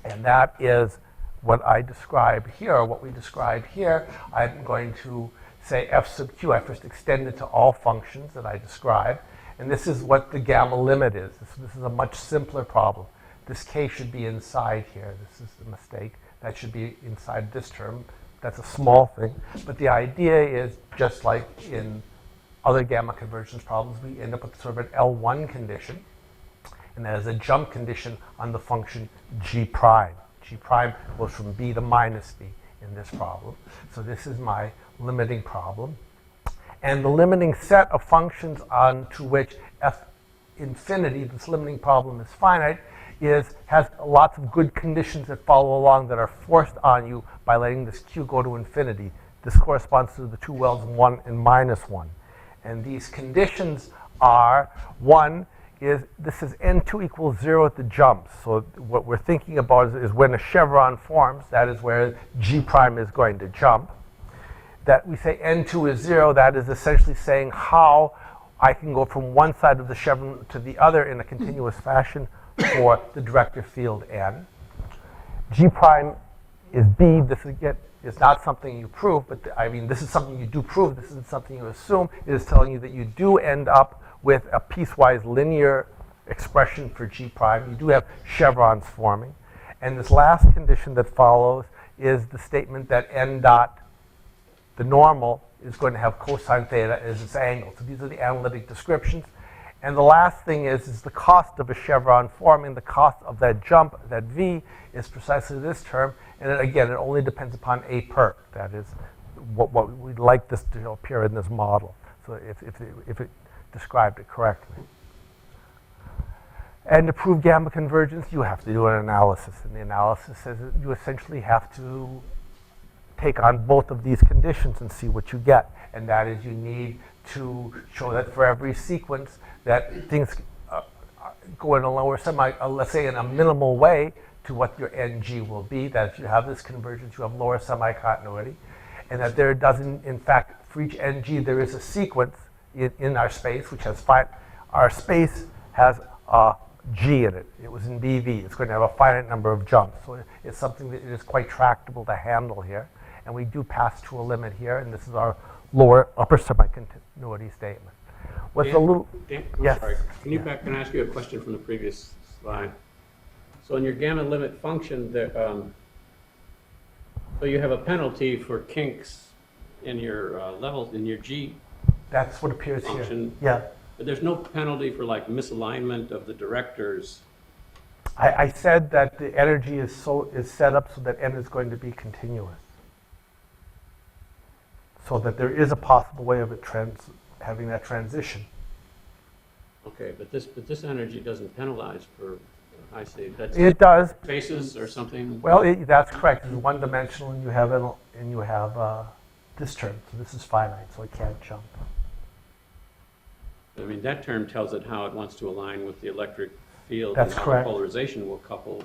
and that is what I describe here, or what we describe here. I'm going to say F sub Q. I first extend it to all functions that I describe, and this is what the gamma limit is. This is a much simpler problem. This K should be inside here. This is the mistake. That should be inside this term. That's a small thing, but the idea is just like in other gamma convergence problems, we end up with sort of an L1 condition, and that is a jump condition on the function G prime. G prime goes from B to minus B in this problem. So this is my limiting problem. And the limiting set of functions onto which F infinity, this limiting problem is finite, has lots of good conditions that follow along that are forced on you by letting this Q go to infinity. This corresponds to the two wells 1 and -1. And these conditions are, one, this is n2 equals 0 at the jump. So what we're thinking about is when a chevron forms, that is where G prime is going to jump. That we say n2 is 0, that is essentially saying how I can go from one side of the chevron to the other in a continuous fashion for the director field n. G prime is B. This again is not something you prove, but this is something you do prove. This isn't something you assume. It is telling you that you do end up with a piecewise linear expression for G prime. You do have chevrons forming. And this last condition that follows is the statement that n dot, the normal, is going to have cosine theta as its angle. So these are the analytic descriptions. And the last thing is the cost of a chevron forming. The cost of that jump, that V, is precisely this term. And again, it only depends upon a perk. That is what we'd like this to appear in this model. So if it described it correctly. And to prove gamma convergence, you have to do an analysis. And the analysis says that you essentially have to take on both of these conditions and see what you get. And that is, you need to show that for every sequence that things go in a lower semi, let's say in a minimal way, to what your NG will be. That if you have this convergence, you have lower semi-continuity. And that there doesn't, in fact, for each NG, there is a sequence in our space, which has our space has a G in it. It was in BV. It's going to have a finite number of jumps. So it's something that is quite tractable to handle here. And we do pass to a limit here, and this is our upper semi-continuity statement. What's Dan, a little... Dan, yes. Sorry. Can I ask you a question from the previous slide? So in your gamma limit function, so you have a penalty for kinks in your levels, in your G That's what appears function. here. Yeah. But there's no penalty for like misalignment of the directors. I said that the energy is set up so that n is going to be continuous. So that there is a possible way of it having that transition. Okay, but this energy doesn't penalize for, I see. That's It does. basis or something. Well, that's correct. It's one-dimensional, and you have this term. So this is finite, so it can't jump. I mean, that term tells it how it wants to align with the electric field. That's and how correct. The polarization will couple.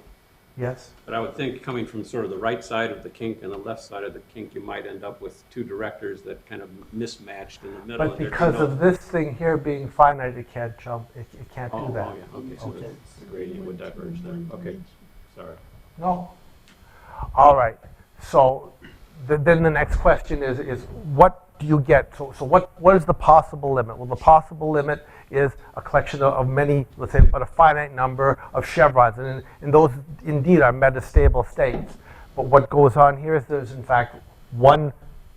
Yes. But I would think coming from sort of the right side of the kink and the left side of the kink, you might end up with two directors that kind of mismatched in the middle. But because of this thing here being finite, it can't jump. It can't do that. Oh, yeah, okay, so Okay. the gradient would diverge there. Okay, sorry. No. All right. So then the next question is what do you get? So what is the possible limit? Well, the possible limit is a collection of many, let's say, but a finite number of chevrons. And those indeed are metastable states. But what goes on here is there's, in fact, one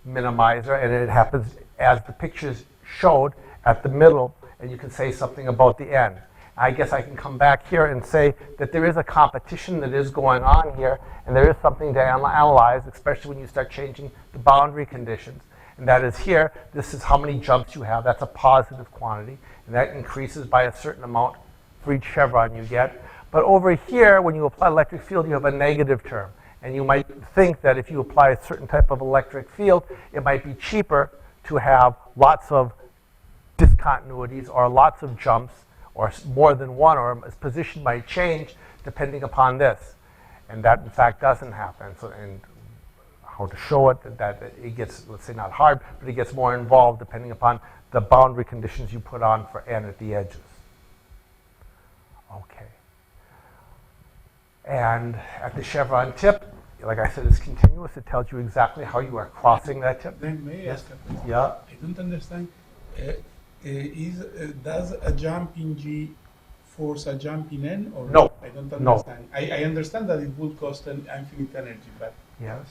minimizer, and it happens as the pictures showed at the middle, and you can say something about the end. I guess I can come back here and say that there is a competition that is going on here, and there is something to analyze, especially when you start changing the boundary conditions. And that is here, this is how many jumps you have. That's a positive quantity, and that increases by a certain amount for each chevron you get. But over here, when you apply electric field, you have a negative term. And you might think that if you apply a certain type of electric field, it might be cheaper to have lots of discontinuities or lots of jumps, or more than one, or its position might change depending upon this. And that, in fact, doesn't happen. So, and how to show it, that it gets, let's say, not hard, but it gets more involved depending upon the boundary conditions you put on for n at the edges. Okay. And at the chevron tip, like I said, it's continuous. It tells you exactly how you are crossing that tip. Then may I ask a question? Yeah. I don't understand. Does a jump in G force a jump in N or No. I don't No. understand. I understand that it would cost an infinite energy, but Yes.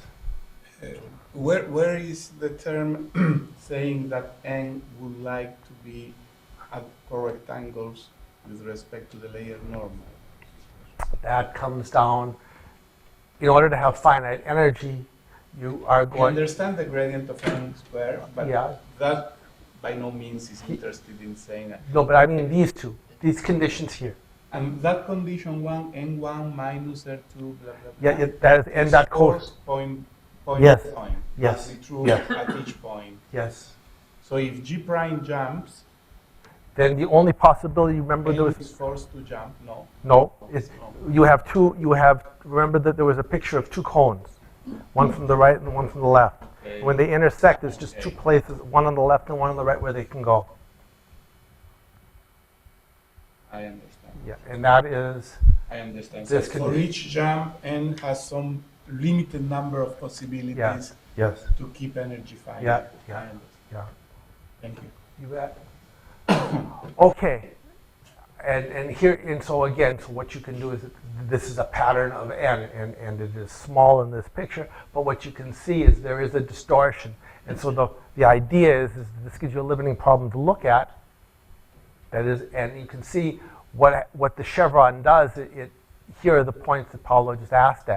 where is the term saying that N would like to be at correct angles with respect to the layer normal? That comes down, in order to have finite energy, you are I going... understand the gradient of N squared, but Yeah. that by no means is interested in saying that. No, but I mean these conditions here. And that condition 1, N1 minus R2, blah, blah, blah. Yeah, that is, and that force code. point Yes. point. Yes. Must be true Yes. at each point. Yes. So if G prime jumps, Then the only possibility, remember there N was... is forced to jump, no. No, remember that there was a picture of two cones, one from the right and one from the left. Okay. When they intersect, there's just two places, one on the left and one on the right, where they can go. I understand. Yeah, and that is, I understand. This So can for be- each jump, N has some limited number of possibilities yes, to keep energy finite. Yeah, yeah. I understand. yeah, Thank you. you bet. Okay, and here, and so again, so what you can do is, this is a pattern of N, and it is small in this picture, but what you can see is there is a distortion. And so the idea is this gives you a limiting problem to look at, That is, and you can see what the chevron does. Here are the points that Paulo just asked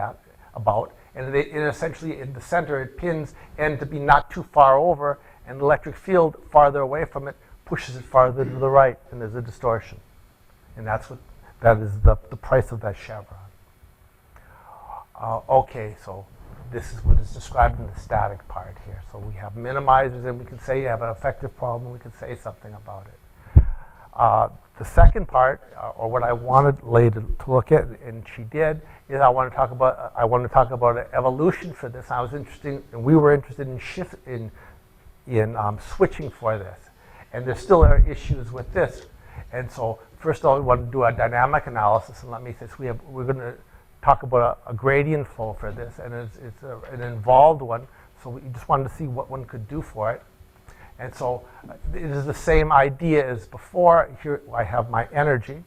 about, and it essentially in the center it pins N to be not too far over, and the electric field farther away from it pushes it farther to the right, and there's a distortion, and that is the price of that chevron. Okay, so this is what is described in the static part here. So we have minimizers, and we can say you have an effective problem. We can say something about it. The second part, or what I wanted Leigh to look at, and she did, is I want to talk about evolution for this. I was interested, and we were interested in switching for this, and there still are issues with this. And so, first of all, we want to do a dynamic analysis, and let me say, we're going to talk about a gradient flow for this, and it's an involved one. So we just wanted to see what one could do for it. And so it is the same idea as before. Here I have my energy,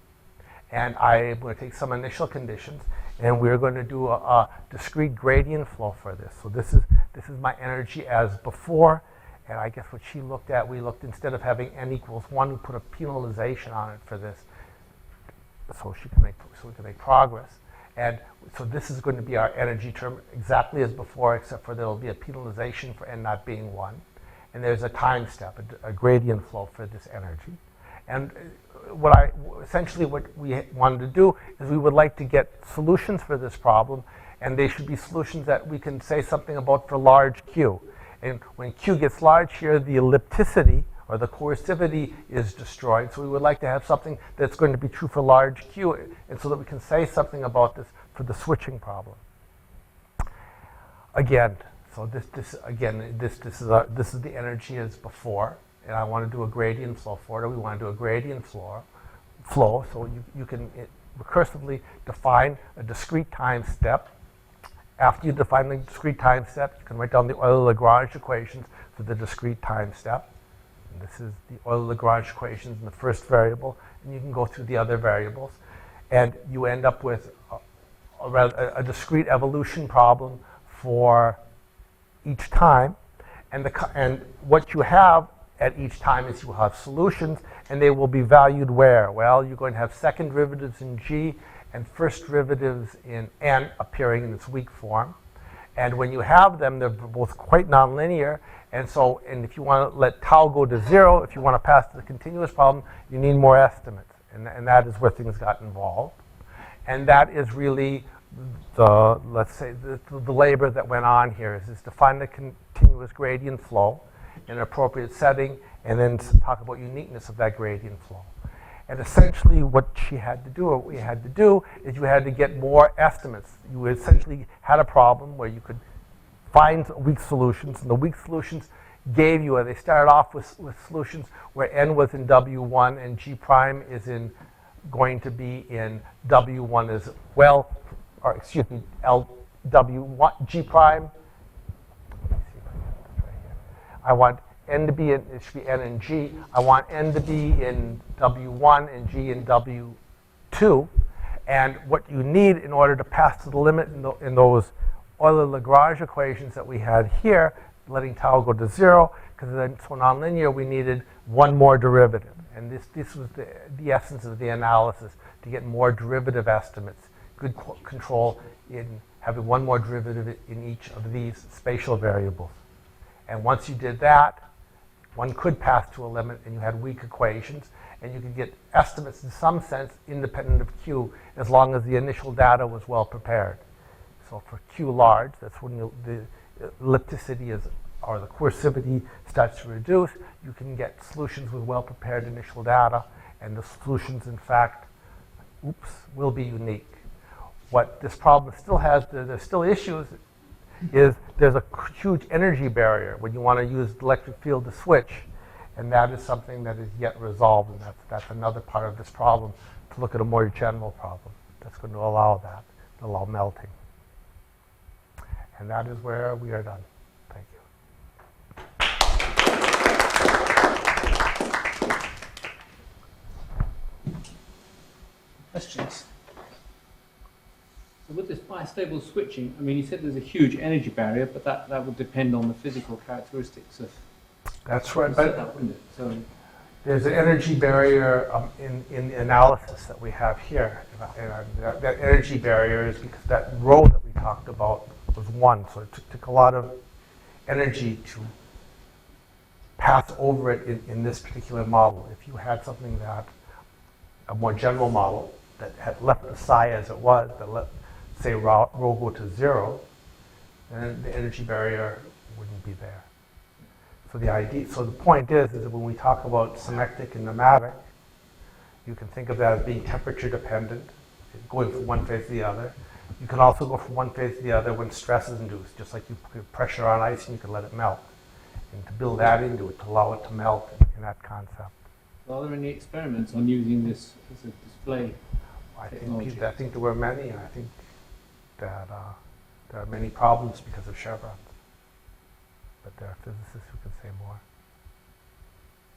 and I'm going to take some initial conditions, and we're going to do a discrete gradient flow for this. So this is my energy as before, and I guess what she looked at, we looked, instead of having n equals 1, we put a penalization on it for this, so we can make progress. And so this is going to be our energy term exactly as before, except for there will be a penalization for n not being 1. And there's a time step, a gradient flow for this energy. And essentially what we wanted to do is we would like to get solutions for this problem, and they should be solutions that we can say something about for large Q. And when Q gets large here, the ellipticity or the coercivity is destroyed. So we would like to have something that's going to be true for large Q, and so that we can say something about this for the switching problem. Again, so this is the energy as before, and I want to do a gradient flow for it. We want to do a gradient flow. So you can recursively define a discrete time step. After you define the discrete time step, you can write down the Euler-Lagrange equations for the discrete time step. And this is the Euler-Lagrange equations in the first variable, and you can go through the other variables, and you end up with a discrete evolution problem for each time, and what you have at each time is you will have solutions, and they will be valued where? Well, you're going to have second derivatives in G and first derivatives in N appearing in its weak form. And when you have them, they're both quite nonlinear, and if you want to let tau go to 0, if you want to pass to the continuous problem, you need more estimates, and that is where things got involved. And that is really the labor that went on here is to find the continuous gradient flow in an appropriate setting, and then to talk about uniqueness of that gradient flow. And essentially what we had to do is you had to get more estimates. You essentially had a problem where you could find weak solutions, and the weak solutions gave you, they started off with solutions where n was in W1 and G prime is going to be in W1 as well, or excuse me, LW1, G prime. Let me see if I get this right here. I want n to be in, it should be n and G. I want n to be in W1 and G in W2. And what you need in order to pass to the limit in those Euler-Lagrange equations that we had here, letting tau go to 0, because it's so nonlinear, we needed one more derivative. And this was the essence of the analysis, to get more derivative estimates. Good control in having one more derivative in each of these spatial variables. And once you did that, one could pass to a limit, and you had weak equations, and you could get estimates in some sense independent of Q, as long as the initial data was well prepared. So for Q large, that's when the ellipticity or the coercivity starts to reduce. You can get solutions with well prepared initial data, and the solutions, in fact, will be unique. What this problem still has, there's still issues, is there's a huge energy barrier when you want to use the electric field to switch, and that is something that is yet resolved, and that's another part of this problem, to look at a more general problem that's going to allow that, to allow melting. And that is where we are done. Thank you. Questions? So with this bistable switching, I mean, you said there's a huge energy barrier, but that would depend on the physical characteristics of That's right. the setup, wouldn't it? So There's an energy barrier in the analysis that we have here. And that energy barrier is because that rho that we talked about was 1, so it took a lot of energy to pass over it in this particular model. If you had something that, a more general model, that had left the psi as it was, that let, say, rho go to 0, then the energy barrier wouldn't be there. So the point is that when we talk about symmetric and pneumatic, you can think of that as being temperature dependent, going from one phase to the other. You can also go from one phase to the other when stress is induced, just like you put pressure on ice and you can let it melt. And to build that into it, to allow it to melt in that concept. Are there any experiments on using this as a display? I think there were many, and I think that there are many problems because of chevrons. But there are physicists who can say more.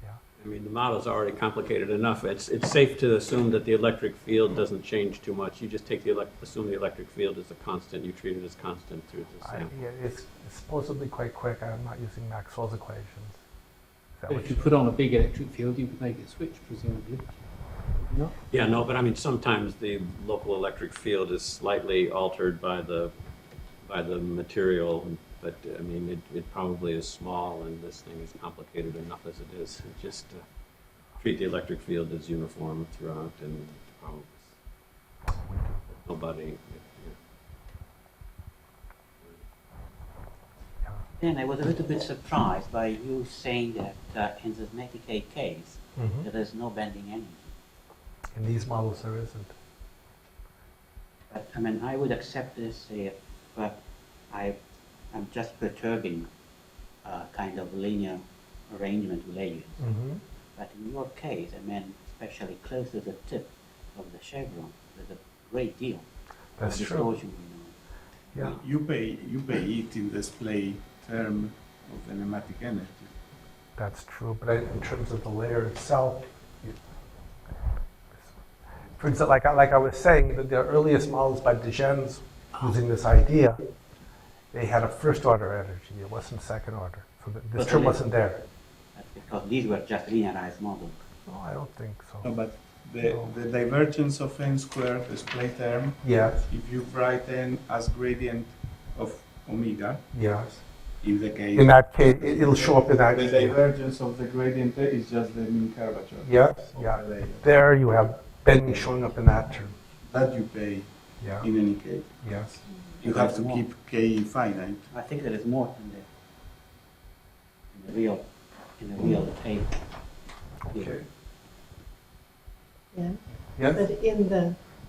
Yeah. I mean, the model's already complicated enough. It's safe to assume that the electric field doesn't change too much. You just take assume the electric field is a constant. You treat it as constant through the sample. Yeah, it's supposedly quite quick. I'm not using Maxwell's equations. Is that If you put on a big electric field, you could make it switch, presumably. No? Yeah, no, but I mean, sometimes the local electric field is slightly altered by the material, but I mean, it probably is small, and this thing is complicated enough as it is. Just treat the electric field as uniform throughout, and nobody. Then I was a little bit surprised by you saying that in the magnetic case, there is no bending energy. In these models, there isn't. But I mean, I would accept this if I'm just perturbing kind of linear arrangement layers. But in your case, I mean, especially close to the tip of the chevron, there's a great deal That's of true. distortion. Yeah. You pay it in display term of the pneumatic energy. That's true, but in terms of the layer itself, for example, like I was saying, the earliest models by Degennes using this idea, they had a first order energy, it wasn't second order. So this term wasn't there. That's because these were just linearized models. No, I don't think so. No, but the divergence of n squared display term, Yes, if you write n as gradient of omega, yes. in the case, In that case, it'll show up in that the case. divergence of the gradient is just the mean curvature. Yes, of yeah. the layer. There you have bending showing up in that term. That you pay Yeah, in any case. yes. You have to keep k finite. I think there is more in the real table. Okay. Yeah. Yes? But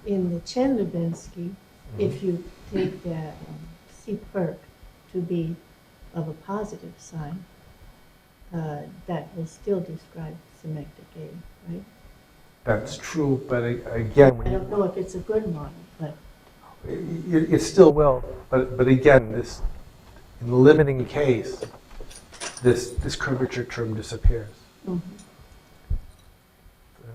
in the Chen-Lubinsky, if you take the C perk to be of a positive sign, that will still describe symmetric A, right? That's true, but again, I when don't know if it's a good model, but it still will, but again, this, in the limiting case, this curvature term disappears.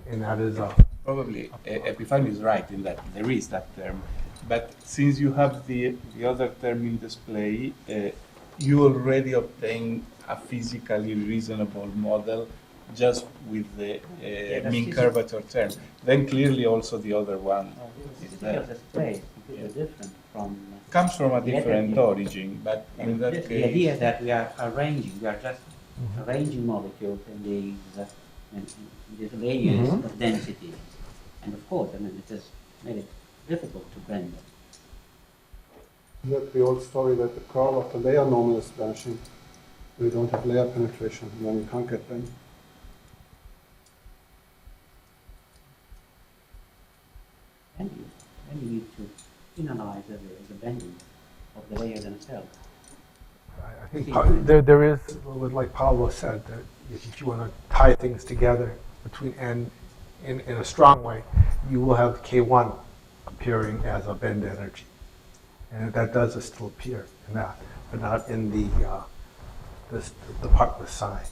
And that is Probably Epiphany is right in that there is that term, but since you have the other term in display, you already obtain a physically reasonable model just with the that's mean physical. curvature term. Then clearly also the other one is Because there. the space is completely different from. Comes from a the different energy. origin, but in that The idea case, that we are arranging, we are just arranging molecules in these layers of density. And of course, I mean, it has made it difficult to bend them. That the old story that the curl of the layer normal is vanishing. We don't have layer penetration, and then you can't get bend. And you need to analyze the bending of the layers themselves. I think there is, like Pablo said, that if you want to tie things together between n in a strong way, you will have K1 appearing as a bend energy. And that does still appear in that, but not in the part with psi.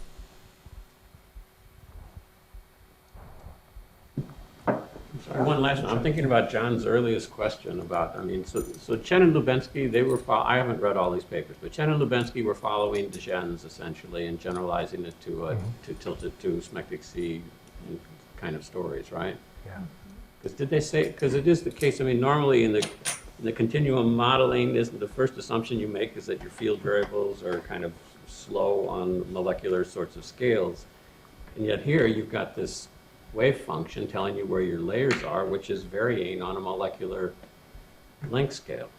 Sorry, one last one. I'm thinking about John's earliest question about, I mean, so Chen and Lubensky, they were, I haven't read all these papers, but Chen and Lubensky were following Desgen's essentially and generalizing it to tilt it to smectic C kind of stories, right? Yeah. Because did they say, because it is the case, I mean, normally in the continuum modeling, isn't the first assumption you make is that your field variables are kind of slow on molecular sorts of scales. And yet here you've got this wave function telling you where your layers are, which is varying on a molecular length scale.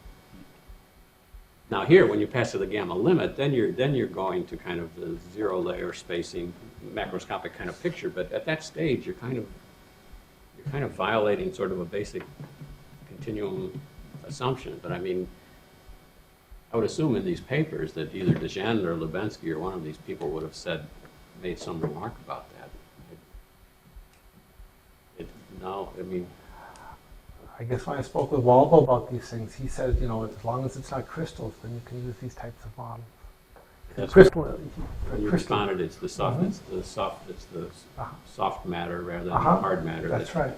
Now here, when you pass to the gamma limit, then you're going to kind of the zero layer spacing, macroscopic kind of picture. But at that stage, you're kind of violating sort of a basic continuum assumption. But I mean, I would assume in these papers that either Desgen or Lubensky or one of these people would have made some remark about that. No, I mean, I guess when I spoke with Waldo about these things, he said, you know, as long as it's not crystals, then you can use these types of models. that's Crystal, when you crystal. responded. It's the soft, Mhm. it's the Uh-huh. soft matter rather than Uh-huh. hard matter. That's right.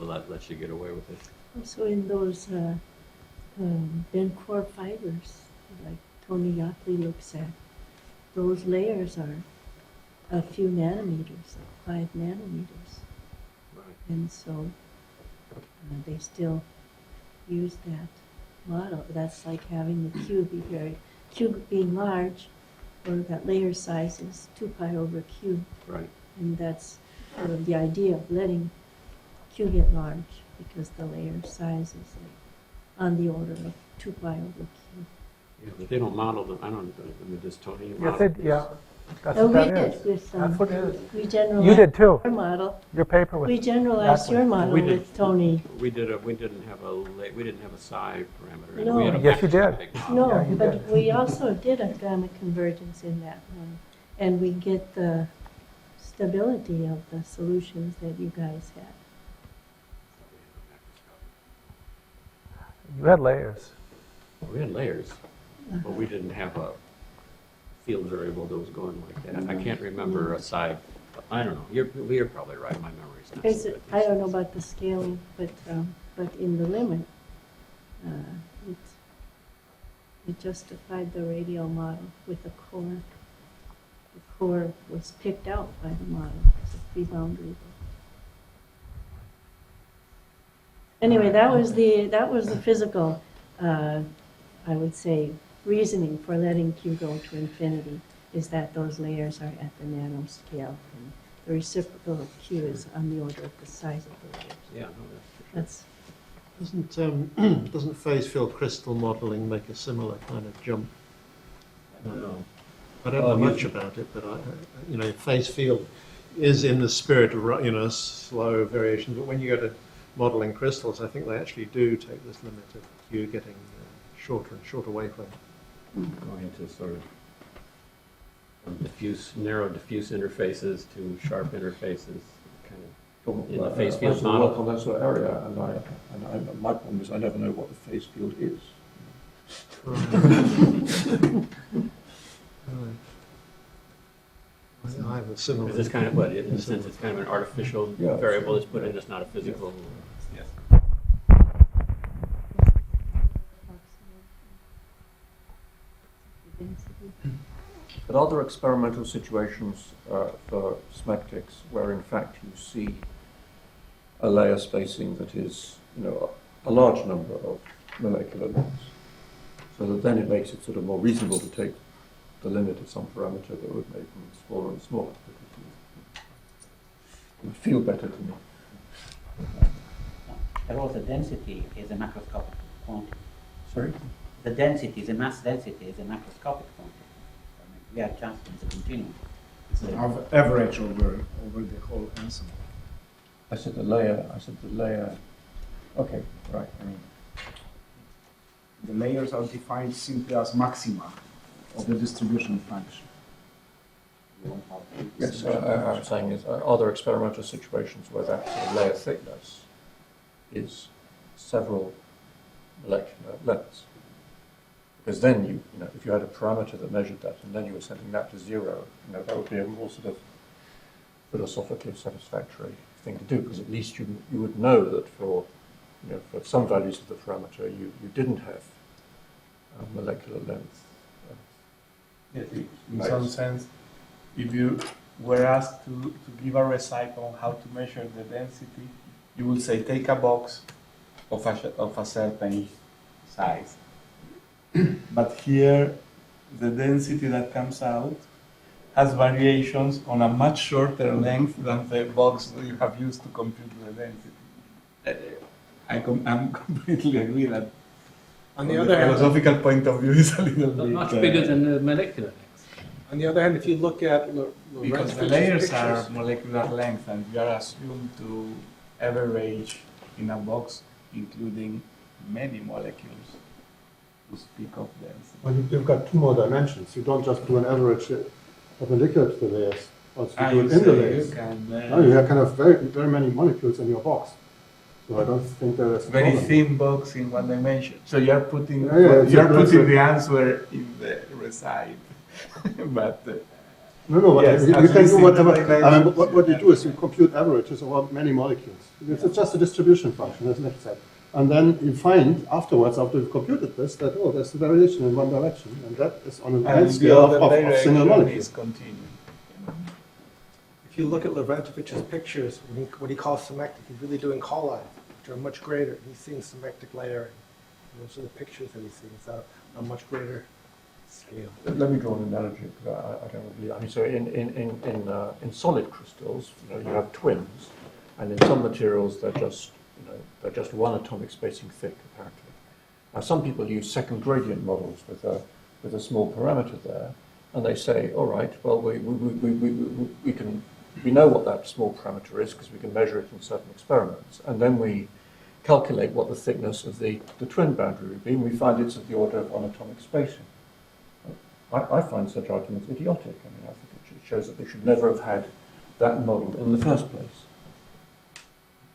That lets you get away with it. Also in those Ben-Core fibers, like Tony Yockley looks at, those layers are a few nanometers, like 5 nanometers. Right. And so they still use that model. That's like having the cube being large, or that layer size is 2 pi over q. Right. And that's sort of the idea of letting q get large, because the layer size is like on the order of 2 pi over q. Yeah, but they don't model them. I don't. I mean, does Tony Yes, model they, these? yeah, that's Oh, what we that did is. with, That's what it is. we generalized You did too. your model. Your paper was. We generalized Exactly. your model We did. with Tony. We didn't have a psi parameter. No. We had a Yes, you did. macroscopic model. No, Yeah, you but did. we also did a gamma convergence in that one. And we get the stability of the solutions that you guys had. You had layers. We had layers, but we didn't have a field variable that was going like that. I can't remember a psi. I don't know. You're probably right. My memory's not so good. I don't know about the scaling, but in the limit, it justified the radial model with the core. The core was picked out by the model as a free boundary. Anyway, that was the physical, I would say, reasoning for letting Q go to infinity, is that those layers are at the nanoscale, and the reciprocal of Q is on the order of the size of the layers. Yeah, no, that's for sure. Doesn't phase field crystal modeling make a similar kind of jump? I don't know. I don't know much about it, but phase field is in the spirit of slow variation. But when you go to modeling crystals, I think they actually do take this limit of Q getting shorter and shorter wavelength. Going into sort of narrow diffuse interfaces to sharp interfaces, kind of in the phase field I model. work on that sort of area, and my problem is I never know what the phase field is. I have a similar. Is this kind of, but in a sense, it's kind of an artificial variable that's put in, it's not a physical. Yes. But are there experimental situations for smectics where in fact you see a layer spacing that is, a large number of molecular lengths, so that then it makes it sort of more reasonable to take the limit of some parameter that would make them smaller and smaller, because it would feel better to me. And also density is a macroscopic quantity. Sorry? The density, the mass density is a macroscopic quantity. I mean, we are just in the continuum. It's an average over the whole ensemble. I said the layer. Okay, right. The layers are defined simply as maxima of the distribution function. Yes, I'm saying is, are there experimental situations where that sort of layer thickness is several molecular lengths? Because then if you had a parameter that measured that, and then you were setting that to 0, that would be a more sort of philosophically satisfactory thing to do, because at least you would know that for some values of the parameter you didn't have molecular length. Yes, in some sense, if you were asked to give a recipe on how to measure the density, you would say take a box of a certain size. But here, the density that comes out has variations on a much shorter length than the box that you have used to compute the density. I'm completely agree that On the from other the hand, philosophical point of view is a little Not bit much bigger than the molecular length. on the other hand, if you look at because the layers are molecular length, and you are assumed to average in a box including many molecules to speak of density. Well, you've got two more dimensions. You don't just do an average perpendicular to the layers. Also, you do it in the layers. You can, No, you have kind of very many molecules in your box. So I don't think there is a very problem. thin box in one dimension. So you are putting it's a closer- the answer in the recipe, but. No, but Yes, you at can least do in whatever. two I mean, dimensions, what you do is you compute averages over many molecules. It's just a distribution function, as Nick said. And then you find afterwards, after you've computed this, that, oh, there's a variation in one direction, and that is on a And length scale of single direction molecules. is continuing. if you look at Levrantovich's pictures, what he calls symmetric, he's really doing colli, which are much greater. He's seeing symmetric layering. Those are the pictures that he's seeing. It's a much greater scale. Let me draw an analogy, because I don't believe. I mean, so in solid crystals, you have twins, and in some materials they're just one atomic spacing thick, apparently. Now, some people use second gradient models with a small parameter there, and they say, all right, well, we know what that small parameter is because we can measure it in certain experiments, and then we calculate what the thickness of the twin boundary would be, and we find it's of the order of one atomic spacing. I find such arguments idiotic. I mean, I think it shows that they should never have had that model in the first place.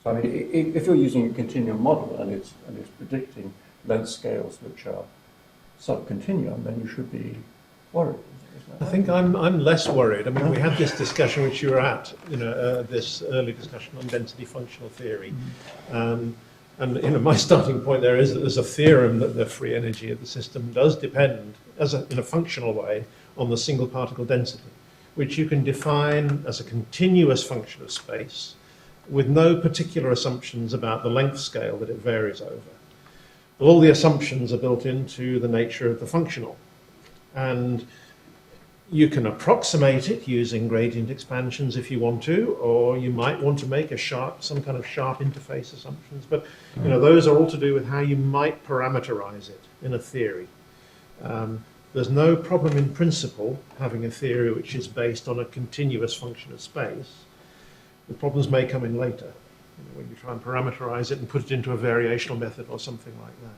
So, I mean, if you're using a continuum model and it's predicting length scales which are sub-continuum, then you should be worried. I think I'm less worried. I mean, we had this discussion which you were at, this early discussion on density functional theory. And my starting point there is that there's a theorem that the free energy of the system does depend, in a functional way, on the single particle density, which you can define as a continuous function of space with no particular assumptions about the length scale that it varies over. All the assumptions are built into the nature of the functional. And you can approximate it using gradient expansions if you want to, or you might want to make some kind of sharp interface assumptions. But those are all to do with how you might parameterize it in a theory. There's no problem in principle having a theory which is based on a continuous function of space. The problems may come in later, when you try and parameterize it and put it into a variational method or something like that.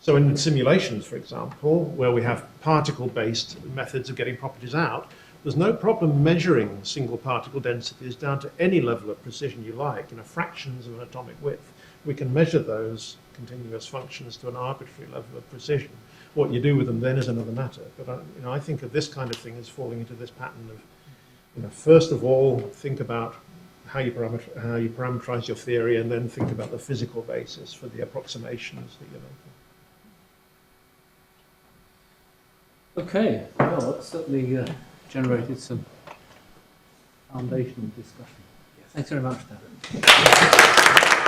So in simulations, for example, where we have particle-based methods of getting properties out, there's no problem measuring single particle densities down to any level of precision you like, fractions of an atomic width. We can measure those continuous functions to an arbitrary level of precision. What you do with them then is another matter. But I think of this kind of thing as falling into this pattern of, first of all, think about how you parameterize your theory, and then think about the physical basis for the approximations that you're making. Okay, well, that's certainly generated some foundational discussion. Thanks very much, Dan.